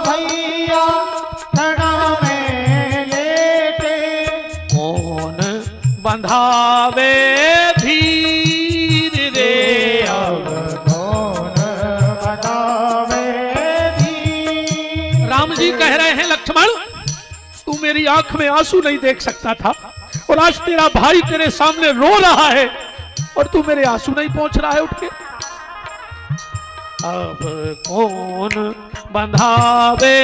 भैया रण में लेटे, कौन बंधावे धीर रे, अब कौन बंधावे धीर। राम जी कह रहे हैं लक्ष्मण तू मेरी आंख में आंसू नहीं देख सकता था और आज तेरा भाई तेरे सामने रो रहा है और तू मेरे आंसू नहीं पहुंच रहा है उठ के। अब कौन बंधावे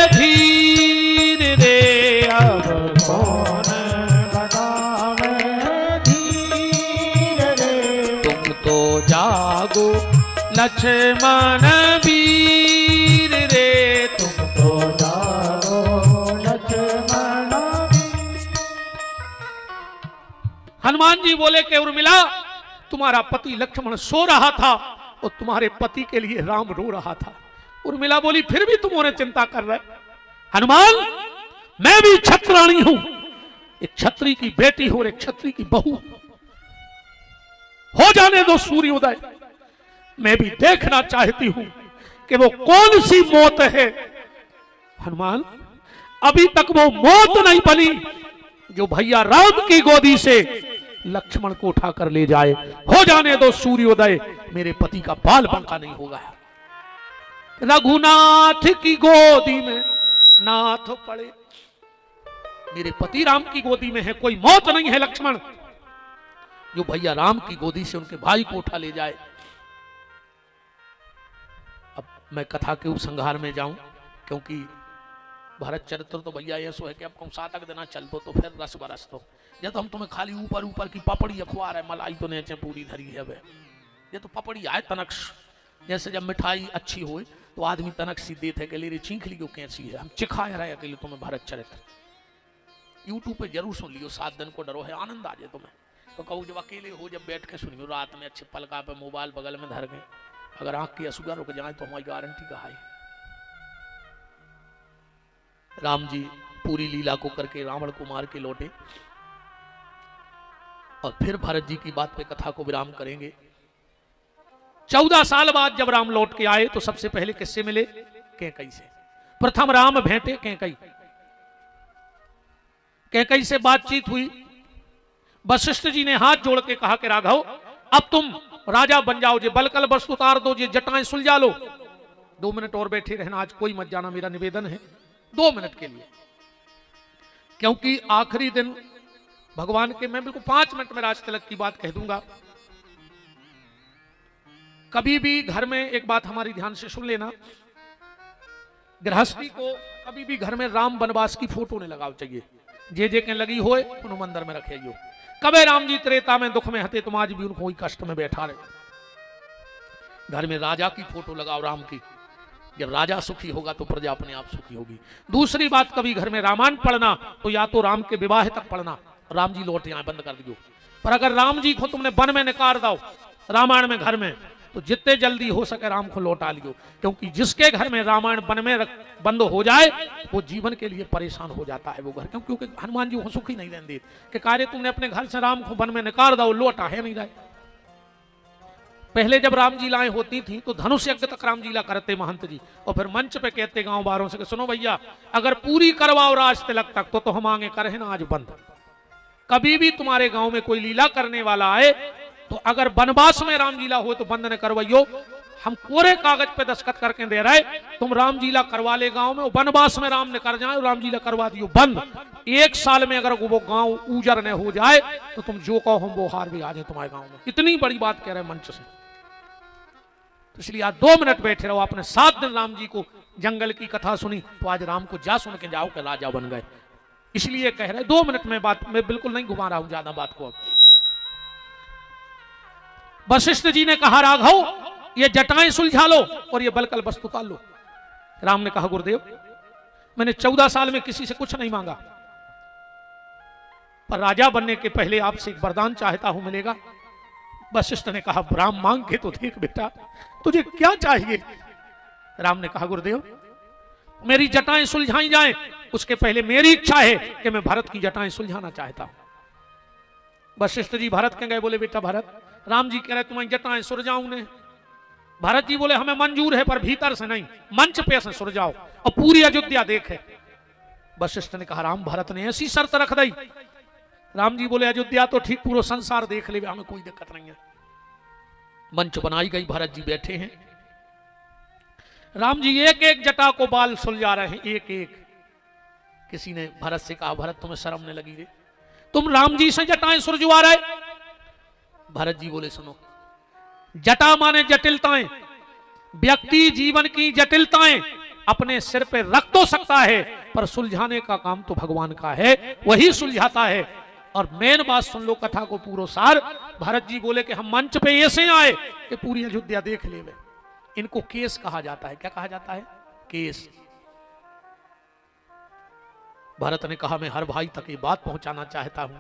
धीर रे, अब कौन बंधावे धीर रे, तुम तो जागो लक्ष्मण वीर रे, तुम तो जागो लक्ष्मण। हनुमान जी बोले कि उर्मिला तुम्हारा पति लक्ष्मण सो रहा था और तुम्हारे पति के लिए राम रो रहा था। उर्मिला बोली फिर भी तुम उन्हें चिंता कर रहे। हनुमान मैं भी क्षत्राणी हूं, एक क्षत्रिय की बेटी हूं और एक क्षत्रिय की बहू। हो जाने दो सूर्योदय, मैं भी देखना चाहती हूं कि वो कौन सी मौत है। हनुमान अभी तक वो मौत नहीं बनी जो भैया राम की गोदी से लक्ष्मण को उठाकर ले जाए। हो जाने दो सूर्योदय, मेरे पति का बाल बांका नहीं होगा। रघुनाथ की गोदी में नाथ पड़े, मेरे पति राम की गोदी में है, कोई मौत नहीं है लक्ष्मण जो भैया राम की गोदी से उनके भाई को उठा ले जाए। अब मैं कथा के उपसंहार में जाऊं क्योंकि भारत चरित्र तो भैया ये सो है कि अब कौन सातक देना चल दो तो फिर रस बरस दो। ये तो हम तुम्हें खाली ऊपर ऊपर की पापड़ी अखबार है, मलाई तो नेचे पूरी धरी है वे। ये तो पपड़ी आए तनक्ष, जैसे जब मिठाई अच्छी हो तो आदमी तनक सी देते है कि ले चीख लियो कैसी है, हम चिखाए रहे अकेले तुम्हें भारत चरित्र। यूट्यूब पे जरूर सुन लियो, 7 दिन को डरो है, आनंद आ जाए तुम्हें। तो कहूँ जब अकेले हो, जब बैठ के सुनियो रात में अच्छे पलका पे मोबाइल बगल में धर गए, अगर आंख की असुगा रुक जाए तो हमारी गारंटी का है। राम जी पूरी लीला को करके रावण को मार के लौटे। और फिर भरत जी की बात पे कथा को विराम करेंगे। 14 साल बाद जब राम लौट के आए तो सबसे पहले किससे मिले? कैकई से। प्रथम राम भेंटे कैकई। कैकई से बातचीत हुई। वशिष्ठ जी ने हाथ जोड़ के कहा कि राघव अब तुम राजा बन जाओ, जे बलकल वस्तु उतार दो, जे जटाएं सुलझा लो। 2 मिनट और बैठे रहना, आज कोई मत जाना, मेरा निवेदन है 2 मिनट के लिए, क्योंकि आखिरी दिन भगवान के, मैं बिल्कुल 5 मिनट में राज तिलक की बात कह दूंगा। कभी भी घर में एक बात हमारी ध्यान से सुन लेना, गृहस्थी को कभी भी घर में राम वनवास की फोटो नहीं लगाओ चाहिए। जे के लगी होए उन्होंने मंदिर में रखे हो। कबे राम जी त्रेता में दुख में हते, तुम आज भी उनको कष्ट में बैठा रहे। घर में राजा की फोटो लगाओ, राम की। जब राजा सुखी होगा तो प्रजा अपने आप सुखी होगी। दूसरी बात, कभी घर में रामायण पढ़ना तो या तो राम के विवाह तक पढ़ना, राम जी लौट आए बंद कर दियो। पर अगर राम जी को तुमने वन में निकाल दो रामायण में घर में, तो जितने जल्दी हो सके राम को लौटा लियो, क्योंकि जिसके घर में रामायण वन में बंद हो जाए वो जीवन के लिए परेशान हो जाता है वो घर। क्योंकि हनुमान जी को सुखी नहीं रहते कि कार्य तुमने अपने घर से राम को वन में निकाल दो, लौटा है नहीं रहे। पहले जब राम जी लाएं होती थी तो धनुष यज्ञ तक राम जी ला करते महंत जी, और फिर मंच पे कहते गांव बारों से कि सुनो भैया अगर पूरी करवाओ राज तिलक तक तो हम आगे करे ना आज बंद। कभी भी तुम्हारे गांव में कोई लीला करने वाला आए तो अगर वनवास में राम लीला हो तो बंद न करवाइयो। हम कोरे कागज पे दस्तखत करके दे रहे, तुम राम लीला करवा ले गांव में, वनवास में राम ने कर जाए, राम लीला करवा दियो बंद। 1 साल में अगर वो गांव उजर न हो जाए तो तुम जो कहो हम वो हार भी आ जाए तुम्हारे गांव में। इतनी बड़ी बात कह रहे हैं मंच से। तो इसलिए आज 2 मिनट बैठे रहो। आपने 7 दिन राम जी को जंगल की कथा सुनी, तो आज राम को जा सुन के जाओ कि राजा बन गए। इसलिए कह रहे 2 मिनट में बात, मैं बिल्कुल नहीं घुमा रहा हूं ज्यादा बात को। वशिष्ठ जी ने कहा राघव ये जटाएं सुलझा लो और ये बलकल वस्तु उतार लो। राम ने कहा गुरुदेव मैंने 14 साल में किसी से कुछ नहीं मांगा, पर राजा बनने के पहले आपसे एक वरदान चाहता हूं, मिलेगा? वशिष्ठ ने कहा राम मांग के तो देख बेटा तुझे क्या चाहिए। राम ने कहा गुरुदेव मेरी जटाएं सुलझाई जाएं, उसके पहले मेरी इच्छा है कि मैं भरत की जटाएं सुलझाना चाहता हूं। वशिष्ठ जी भरत के गए, बोले बेटा भरत, राम जी कह रहे तुम्हारी जटाएं सुलझाऊं ने। भरत जी बोले हमें मंजूर है पर भीतर से नहीं, मंच पे से सुलझाओ और पूरी अयोध्या देखे। वशिष्ठ ने कहा राम भरत ने ऐसी शर्त रख दी। राम जी बोले अयोध्या तो ठीक पूरा संसार देख ले, हमें कोई दिक्कत नहीं है। मंच बनाई गई, भरत जी बैठे हैं। राम जी एक एक जटा को बाल सुलझा रहे हैं, एक एक। किसी ने भरत से कहा भरत तुम्हें शर्म नहीं लगी रे, तुम राम जी से जटाएं सुलझवा रहे? भरत जी बोले सुनो, जटा माने जटिलताएं, व्यक्ति जीवन की जटिलताएं अपने सिर पे रख तो सकता है पर सुलझाने का काम तो भगवान का है, वही सुलझाता है। और मेन बात सुन लो कथा को पूरा सार। भरत जी बोले कि हम मंच पे ऐसे आए कि पूरी अयोध्या देख ले। इनको केस कहा जाता है। क्या कहा जाता है? केस। भरत ने कहा मैं हर भाई तक ये बात पहुंचाना चाहता हूं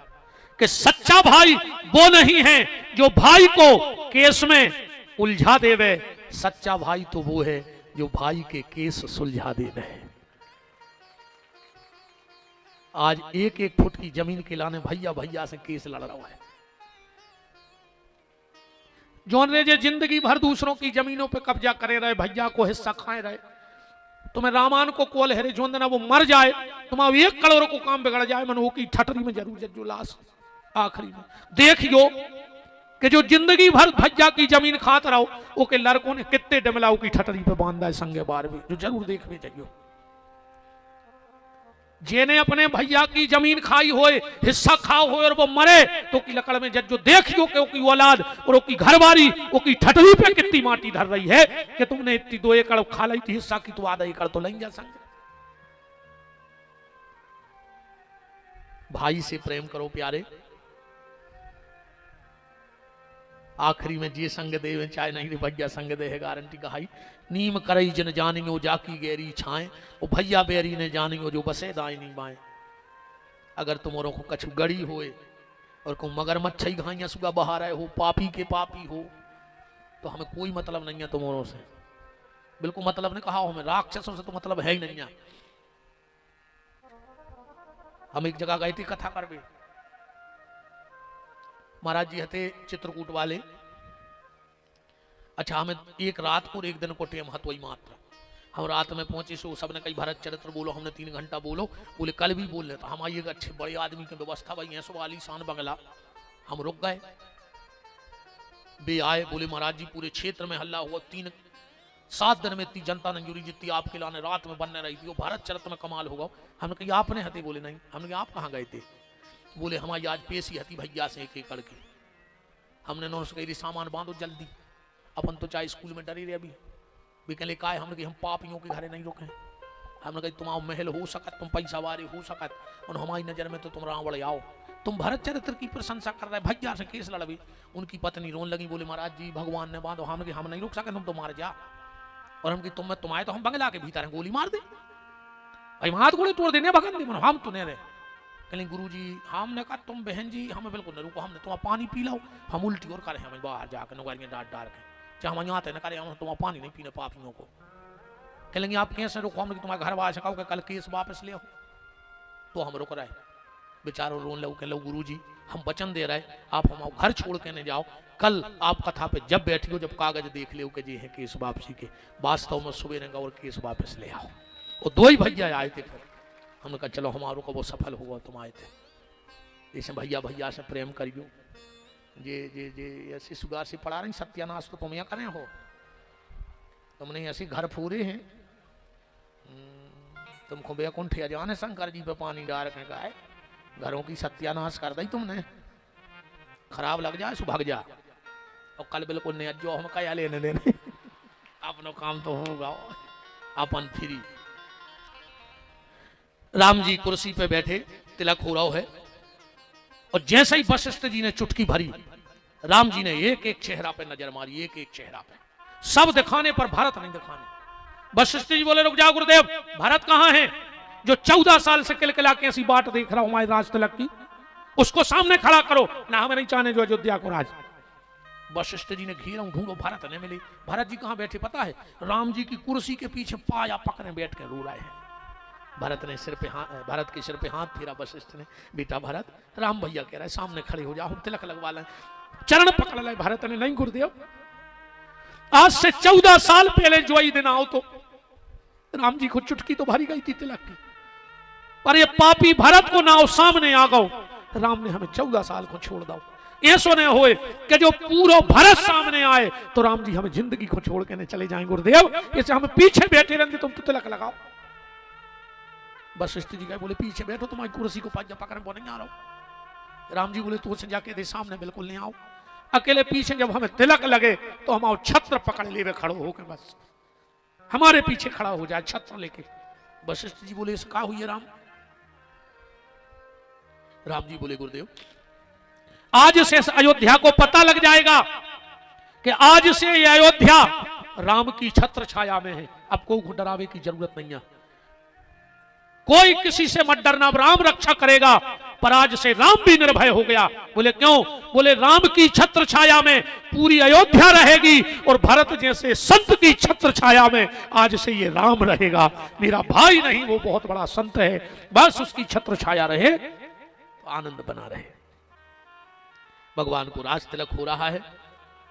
कि सच्चा भाई वो नहीं है जो भाई को केस में उलझा देवे, सच्चा भाई तो वो है जो भाई के केस सुलझा देवे। आज 1-1 फुट की जमीन के लाने भैया भैया से केस लड़ रहा है। जौन रे जे जिंदगी भर दूसरों की जमीनों पे कब्जा करे रहे, भैया को हिस्सा खाए रहे। तुम्हें रामान को कोल है जो ना वो मर जाए, तुम्हारा 1 करोड़ को काम बिगड़ जाए, मन वो की ठटरी में जरूर जज्जो लाश आखिरी में देखियो कि जो जिंदगी भर भज्जा की जमीन खात रहो, वो के लड़कों ने कितने डमलाऊ की ठटरी पे बांधा है संगे बार भी, जो जरूर देखने चाहिए। जेने अपने भैया की जमीन खाई होए, हिस्सा खाओ होए और वो मरे तो की लकड़ में जज्जो देखियो कि उसकी औलाद और उसकी घरवारी उसकी ठटरी पे कितनी माटी धर रही है कि तुमने इतनी 2 एकड़ खा ली थी हिस्सा की, तो आधा एकड़ तो नहीं जा सकते। भाई से प्रेम करो प्यारे। आखिरी में जे संग दे चाहे नहीं रे भैया संग दे है गारंटी कहाई। नीम करई जन जानियो जाकी गैरी छाए, वो भैया बेरी ने जानियो जो बसे दाई नहीं बाएं। अगर तुम्हारों को कछु गड़ी होए और को मगर मच्छई घाइया सुगा बहा रहे हो, पापी के पापी हो, तो हमें कोई मतलब नहीं है तुम्हारों से, बिल्कुल मतलब नहीं। कहा हमें राक्षसों से तो मतलब है ही नहीं है। हम एक जगह गए थे कथा करवे, महाराज जी हते चित्रकूट वाले। अच्छा हमें एक रात को एक दिन को टेम हत वही मात्र। हम रात में पहुंचे सो सबने कई भारत चरित्र बोलो, हमने 3 घंटा बोलो, बोले कल भी बोल रहे तो हम आइएगा, अच्छे बड़े आदमी की व्यवस्था भाई ऐसो आलीशान बंगला। हम रुक गए, बे आए, बोले महाराज जी पूरे क्षेत्र में हल्ला हुआ, 7 दिन में इतनी जनता नंजूरी जितनी आपके लाने रात में बनने रही थी, वो भारत चरित्र में कमाल होगा। हमने कहा आपने हते? बोले नहीं। हमने कहा आप कहाँ गए थे? बोले हमारी आज पेशी हती भैया से 1 एकड़ की। हमने नोन से कही सामान बांधो जल्दी, अपन तो चाहे स्कूल में डरे रहे अभी भी कहले का है। हमने कहा हम पापियों के घरे नहीं रुके। हमने कहा तुम्हारा महल हो सकत, तुम पैसा वारे हो सकत, और हमारी नजर में तो तुम रावण आओ, तुम भरत चरित्र की प्रशंसा कर रहे, भैया से केस लड़बी। उनकी पत्नी रोन लगी, बोले महाराज जी भगवान ने बांधो। हमने हम नहीं रुक सके, तुम तो मार जा। और हम तुम में तुम्हारे तो हम बंगला के भीतर हैं, गोली मार दे भाई, हाथ गोली तोड़ देने भगन दे। हम तो नहीं रहे। कहले गुरु जी हमने कहा तुम बहन जी हमें बिल्कुल नहीं रुको, हमने तुम्हारा पानी पी लो। हम उल्टी और करे हमें बाहर जाकर नौकरियां डांट डाल के, चाहे हम यहाँ ना करे, हम तुम्हारा पानी नहीं पीने पापियों को। कहेंगे आप कैसे रुको? हमने तुम्हारे घर वाले सकाओ कल केस वापस ले आओ। तो हम रुक रहे, बेचारों रोन लो। कह लो गुरु जी हम वचन दे रहे, आप हमारा घर छोड़ के नहीं जाओ, कल आप कथा पे जब बैठी हो, जब कागज देख ले कि जी है केस वापसी के, वास्तव में सुबह और केस वापस ले आओ। और 2 ही भैया आए थे। फिर हमने कहा चलो हमारों को वो सफल हुआ, तुम आए थे। जैसे भैया भैया से प्रेम करियो, जे ऐसी सुगार से पड़ा रही सत्यानाश तो तुम यहाँ करें हो, तुमने ऐसे घर फूरे हैं, तुमको बैकुंठ जाने शंकर जी पे पानी डाल के गाय घरों की सत्यानाश कर दी तुमने, खराब लग जाए सो भाग जा। और कल बिल्कुल नहीं जो हम क्या लेने देने, अपना काम तो होगा अपन फ्री। राम जी कुर्सी पे बैठे, तिलक हो रहा है, और जैसे ही वशिष्ठ जी ने चुटकी भरी, राम जी ने एक एक चेहरा पे नजर मारी, एक एक चेहरा पे, सब दिखाने पर भारत नहीं दिखाने। वशिष्ठ जी बोले रुक जाओ गुरुदेव, भारत कहां है जो 14 साल से किलकिला के ऐसी बाट देख रहा हूं हमारे राज तिलक की, उसको सामने खड़ा करो ना, हमें नहीं चाहने जो अयोध्या को राज। वशिष्ठ जी ने घेरा, ढूंढो भारत नहीं मिली। भारत जी कहां बैठे पता है? राम जी की कुर्सी के पीछे पाया पकड़े बैठ के रो रहे हैं। भारत ने सिर पे हाथ, भारत के सिर पे हाथ फेरा वशिष्ठ ने, बेटा भारत, राम भैया कह रहा है सामने खड़े हो जाओ, हम तिलक लगवा लें। चरण पकड़ ले भारत ने, नहीं गुरुदेव आज से 14 साल पहले जो ही दिन आओ तो राम जी को चुटकी तो भरी गई थी तिलक की, पर ये पापी भारत को ना हो सामने आ गओ, राम ने हमें 14 साल को छोड़ दो। ऐसो नहीं होए कि जो पूरा भारत सामने आए तो राम जी हमें जिंदगी को छोड़ के नहीं चले जाएं गुरुदेव, ऐसे हमें पीछे बैठे रहते, तुम तो तिलक लगाओ। वशिष्ठ जी कहे बोले पीछे बैठो, तुम्हारी कुर्सी को पाजा पकड़ वो नहीं आ रहा। राम जी बोले तू से जाके दे सामने बिल्कुल नहीं आओ, अकेले पीछे जब हमें तिलक लगे तो हम छत्र पकड़ ले खड़ो होके, बस हमारे पीछे खड़ा हो जाए छत्र लेके। वशिष्ठ जी बोले इसका हुई है राम? राम जी बोले गुरुदेव आज से अयोध्या को पता लग जाएगा कि आज से ये अयोध्या राम की छत्र छाया में है, अब कोई डरावे की जरूरत नहीं है, कोई किसी से मत डरना, राम रक्षा करेगा। पर आज से राम भी निर्भय हो गया। बोले क्यों? बोले राम की छत्र छाया में पूरी अयोध्या रहेगी, और भरत जैसे संत की छत्र छाया में आज से ये राम रहेगा। मेरा भाई नहीं, वो बहुत बड़ा संत है, बस उसकी छत्र छाया रहे तो आनंद बना रहे। भगवान को राज तिलक हो रहा है।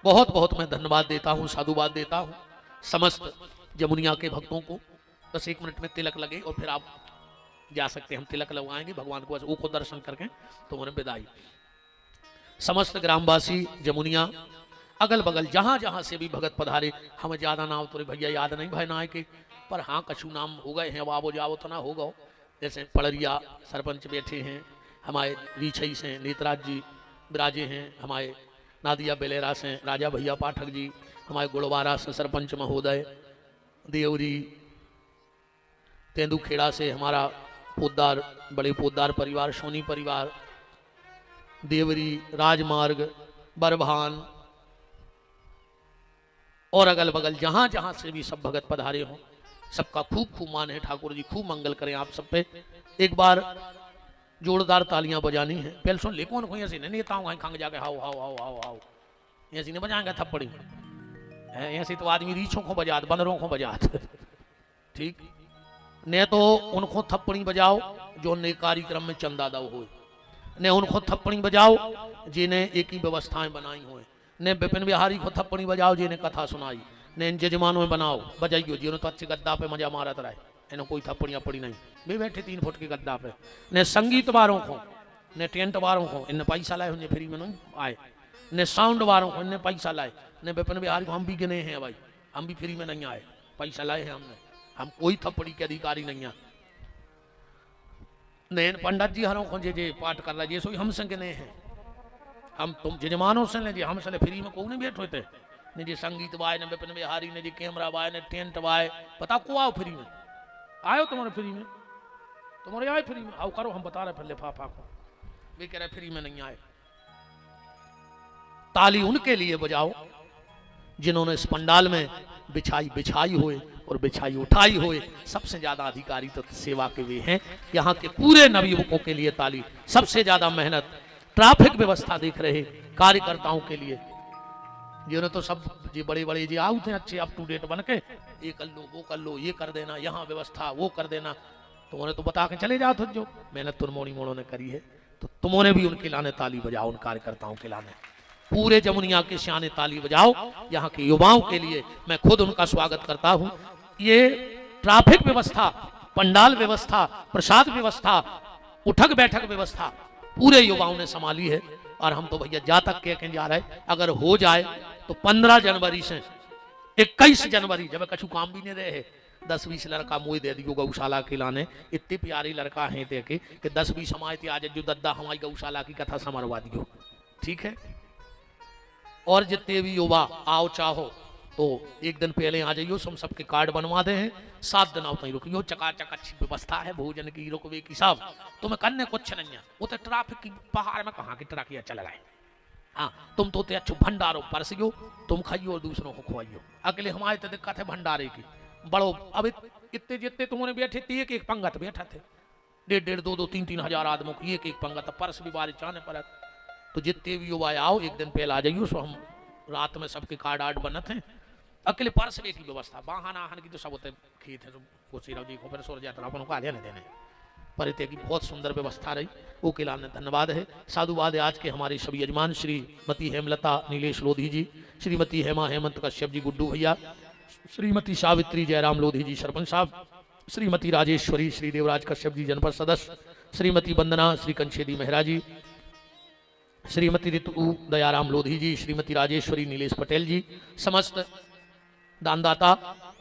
बहुत बहुत मैं धन्यवाद देता हूं, साधुवाद देता हूं समस्त जमुनिया के भक्तों को। बस 1 मिनट में तिलक लगे और फिर आप जा सकते हैं, हम तिलक लगवाएंगे भगवान को, वो को दर्शन करके तो उन्हें विदाई। समस्त ग्रामवासी जमुनिया अगल बगल जहां जहां से भी भगत पधारे, हमें ज्यादा नाम तो भैया याद नहीं भाई ना के, पर हाँ कछु नाम हो गए हैं, अब आवो जाओ तो ना होगा। जैसे पड़रिया सरपंच बैठे हैं, हमारे रीछई से नेतराज जी विराजे हैं, हमारे नादिया बेलेरा से राजा भैया पाठक जी, हमारे गुड़वारा से सरपंच महोदय, देवरी तेंदुखेड़ा से हमारा पोदार, बड़े पोदार परिवार, सोनी परिवार, देवरी, राजमार्ग, बरभान और अगल बगल जहां जहां से भी सब भगत पधारे हों, सबका खूब खूब मान है। ठाकुर जी खूब मंगल करें आप सब पे। एक बार जोरदार तालियां बजानी है। पहले सुन ले कौन कोई ऐसे नहीं नेता हूँ खंग जाके how how how how how ऐसे नहीं बजाएंगे थप्पड़ी, ऐसे तो आदमी रीछों को बजात, बंदरों को बजात, ठीक ने तो उनको थप्पड़ी बजाओ जो ने कार्यक्रम में चंदा दाव हो। ने उनको थप्पड़ी बजाओ जिन्हें एक ही व्यवस्थाएं बनाई हुए, ने विपिन बिहारी को थप्पड़ी बजाओ जिन्हें कथा सुनाई, ने इन जजमानों में बनाओ बजाइयो जिन्होंने तो अच्छे गद्दा पे मजा मारत रहे, इन्हें कोई थप्पड़ी अपड़ी नहीं, भी बैठे 3 फुट के गद्दा पे। ने संगीत वालों को, ने टेंट वालों को इन्हें पैसा लाए, उन्हें फ्री में नहीं आए, ने साउंड वालों को इन्हें पैसा लाए, ने विपिन बिहारी को हम भी गिने हैं भाई, हम भी फ्री में नहीं आए, पैसा लाए हैं हमने, हम कोई थप्पड़ी के अधिकारी नहीं है। नैन पंडित जी हरों को जे पाठ कर रहा है सो हम संग ने हैं, हम तुम जजमानों से ले हम सले फ्री में को नहीं बैठे थे, ने जी संगीत वाय ने विपिन बिहारी ने जी कैमरा वाय ने टेंट वाय, पता को आओ फ्री में, आयो तुम्हारे फ्री में, तुम्हारे आए फ्री में, आओ करो हम बता रहे फिर लिफाफा को, वे कह रहे फ्री में नहीं आए। ताली उनके लिए बजाओ जिन्होंने इस पंडाल में बिछाई हुए और बिछाई उठाई हुए, सबसे ज्यादा अधिकारी तो सेवा के वे हैं। यहाँ के पूरे नवयुवकों के लिए ताली, सबसे ज्यादा मेहनत ट्रैफिक व्यवस्था देख रहे कार्यकर्ताओं के लिए, जिन्होंने तो सब जी बड़े बड़े जी आउ थे अच्छे अप टू डेट बन के, ये कर लो वो कर लो, ये कर देना, यहाँ व्यवस्था वो कर देना, तुमने तो बता के चले जाओ थे, जो मेहनत तुरमोनी मोड़ों ने करी है तो तुमने भी उनके लाने ताली बजाओ, उन कार्यकर्ताओं के लाने पूरे जमुनिया के सियाने ताली बजाओ। यहाँ के युवाओं के लिए मैं खुद उनका स्वागत करता हूँ। ये ट्रैफिक व्यवस्था, पंडाल व्यवस्था, प्रसाद व्यवस्था, उठक बैठक व्यवस्था पूरे युवाओं ने संभाली है, और हम तो भैया जा तक कह जा रहे, अगर हो जाए तो 15 जनवरी से 21 जनवरी जब कछु काम भी नहीं रहे, 10-20 लड़का मुझे दे दियो गौशाला के लाने, इतने प्यारे लड़का हैं देखे कि 10-20 समाज आज जो दद्दा हमारी गौशाला की कथा समरवा दियो, ठीक है। और जितने भी युवा आओ चाहो तो एक दिन पहले आ जाइयो, हम सबके कार्ड बनवा दे हैं, 7 दिन आओ तक रुकियो, चकाचक अच्छी व्यवस्था है, भोजन की रुकवे की सब, तुम्हें करने कुछ नहीं है, वो तो ट्रैफिक की पहाड़ में कहाँ की ट्रकिया चल रहा है। हाँ तुम तो अच्छो भंडारो परसियो, तुम खाइयो और दूसरों को खुआइयो, अकेले हमारे तो दिक्कत है भंडारे की बड़ो, अब इतने जितने तुम्हारे बैठे थे एक पंगत बैठा थे, 1,500, 2,000, 3,000 हजार आदमों की एक पंगत, परस भी बारिश आने पर, तो जितने भी युवा आओ एक दिन पहले आ जाइयो, सो हम रात में सबके कार्ड आर्ड बनत हैं, अकेले पार्स की व्यवस्था, वाहन आहन की तो सब होते खेत है, कोशीराव जी को फिर सोर जाता अपन को आने देने, पर इतने की बहुत सुंदर व्यवस्था रही, वो के लाने धन्यवाद है। साधुवाद है आज के हमारे सभी यजमान श्रीमती हेमलता नीलेश लोधी जी, श्रीमती हेमा हेमंत कश्यप जी गुड्डू भैया, श्रीमती सावित्री जयराम लोधी जी सरपंच साहब, श्रीमती राजेश्वरी श्री देवराज कश्यप जी जनपद सदस्य, श्रीमती वंदना श्री कंशेदी मेहरा जी, श्रीमती ऋतु दयाराम लोधी जी, श्रीमती राजेश्वरी नीलेश पटेल जी, समस्त दानदाता,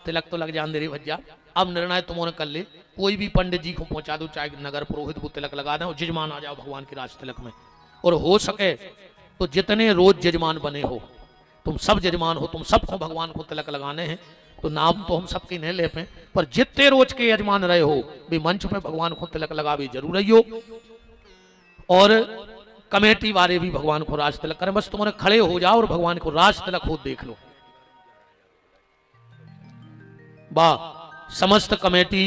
तिलक तो लग जान दे रे भज्जा, अब निर्णय तुमने कर ले, कोई भी पंडित जी को पहुंचा दो, चाहे नगर पुरोहित को तिलक लगा दें और जजमान आ जाओ भगवान के राज तिलक में, और हो सके तो जितने रोज जजमान बने हो, तुम सब जजमान हो, तुम सबको भगवान को तिलक लगाने हैं, तो नाम तो हम सबके नहीं ले पाए, पर जितने रोज के यजमान रहे हो भी मंच पे भगवान को तिलक लगावे जरूर रहियो, और कमेटी वाले भी भगवान को राज तिलक करें, बस तुम्हारे खड़े हो जाओ और भगवान को राज तिलक हो देख लो। वाह समस्त कमेटी,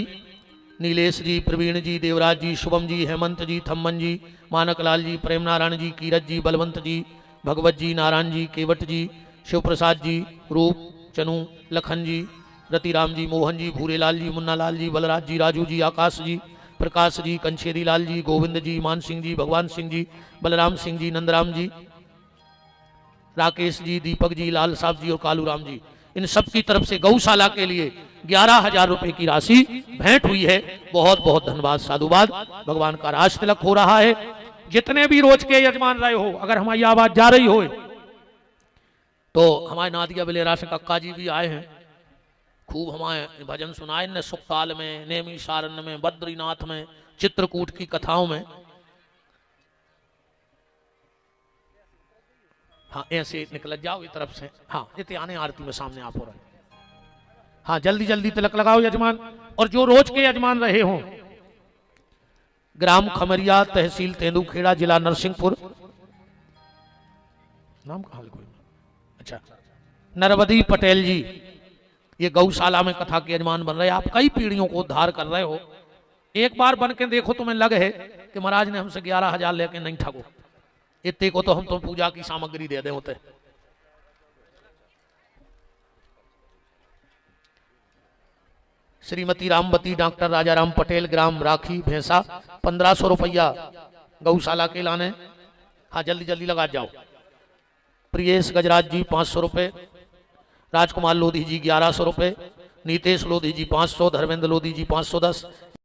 नीलेश जी, प्रवीण जी, देवराज जी, शुभम जी, हेमंत जी, थम्मन जी, मानक लाल जी, प्रेम नारायण जी, कीरत जी, बलवंत जी, भगवत जी, नारायण जी, केवट जी, शिव प्रसाद जी, रूप, चनू, लखन जी, रतिराम जी, मोहन जी, भूरेलाल जी, मुन्ना लाल जी, बलराज जी, राजू जी, आकाश जी, प्रकाश जी, कंशेदी लाल जी, गोविंद जी, मान सिंह जी, भगवान सिंह जी, बलराम सिंह जी, नंदराम जी, राकेश जी, दीपक जी, लाल साहब जी और कालू राम जी, इन सब की तरफ से गौशाला के लिए 11,000 रुपए की राशि भेंट हुई है। बहुत बहुत धन्यवाद, साधुवाद। भगवान का राज तिलक हो रहा है। जितने भी रोज के यजमान रहे हो, अगर हमारी आवाज जा रही हो तो हमारे नादिया बिलेरा से कक्का जी भी आए हैं, खूब हमारे भजन सुनाए ने, सुखताल में, नेमी सारण्य में, बद्रीनाथ में, चित्रकूट की कथाओं में। हाँ ऐसे निकल जाओ इस तरफ से, हाँ इतने आने आरती में सामने आप हो रहे। हाँ जल्दी जल्दी तिलक लगाओ यजमान। और जो रोज के यजमान रहे हों, ग्राम खमरिया, तहसील तेंदुखेड़ा, जिला नरसिंहपुर, नाम कहा कोई, अच्छा नरवदी पटेल जी, ये गौशाला में कथा के यजमान बन रहे हैं। आप कई पीढ़ियों को उद्धार कर रहे हो, एक बार बन के देखो, तुम्हें लगे है कि महाराज ने हमसे 11,000 लेके नहीं ठगो, इतने को तो हम तो पूजा की सामग्री दे दे होते। श्रीमती रामवती डॉक्टर राजाराम पटेल, ग्राम राखी भैंसा, 1500 रुपया गौशाला के लाने। हाँ जल्दी जल्दी लगा जाओ। प्रियेश गजराज जी 500 रुपये, राजकुमार लोधी जी 1100 रुपये, नीतेश लोधी जी 500, धर्मेंद्र लोधी जी 510,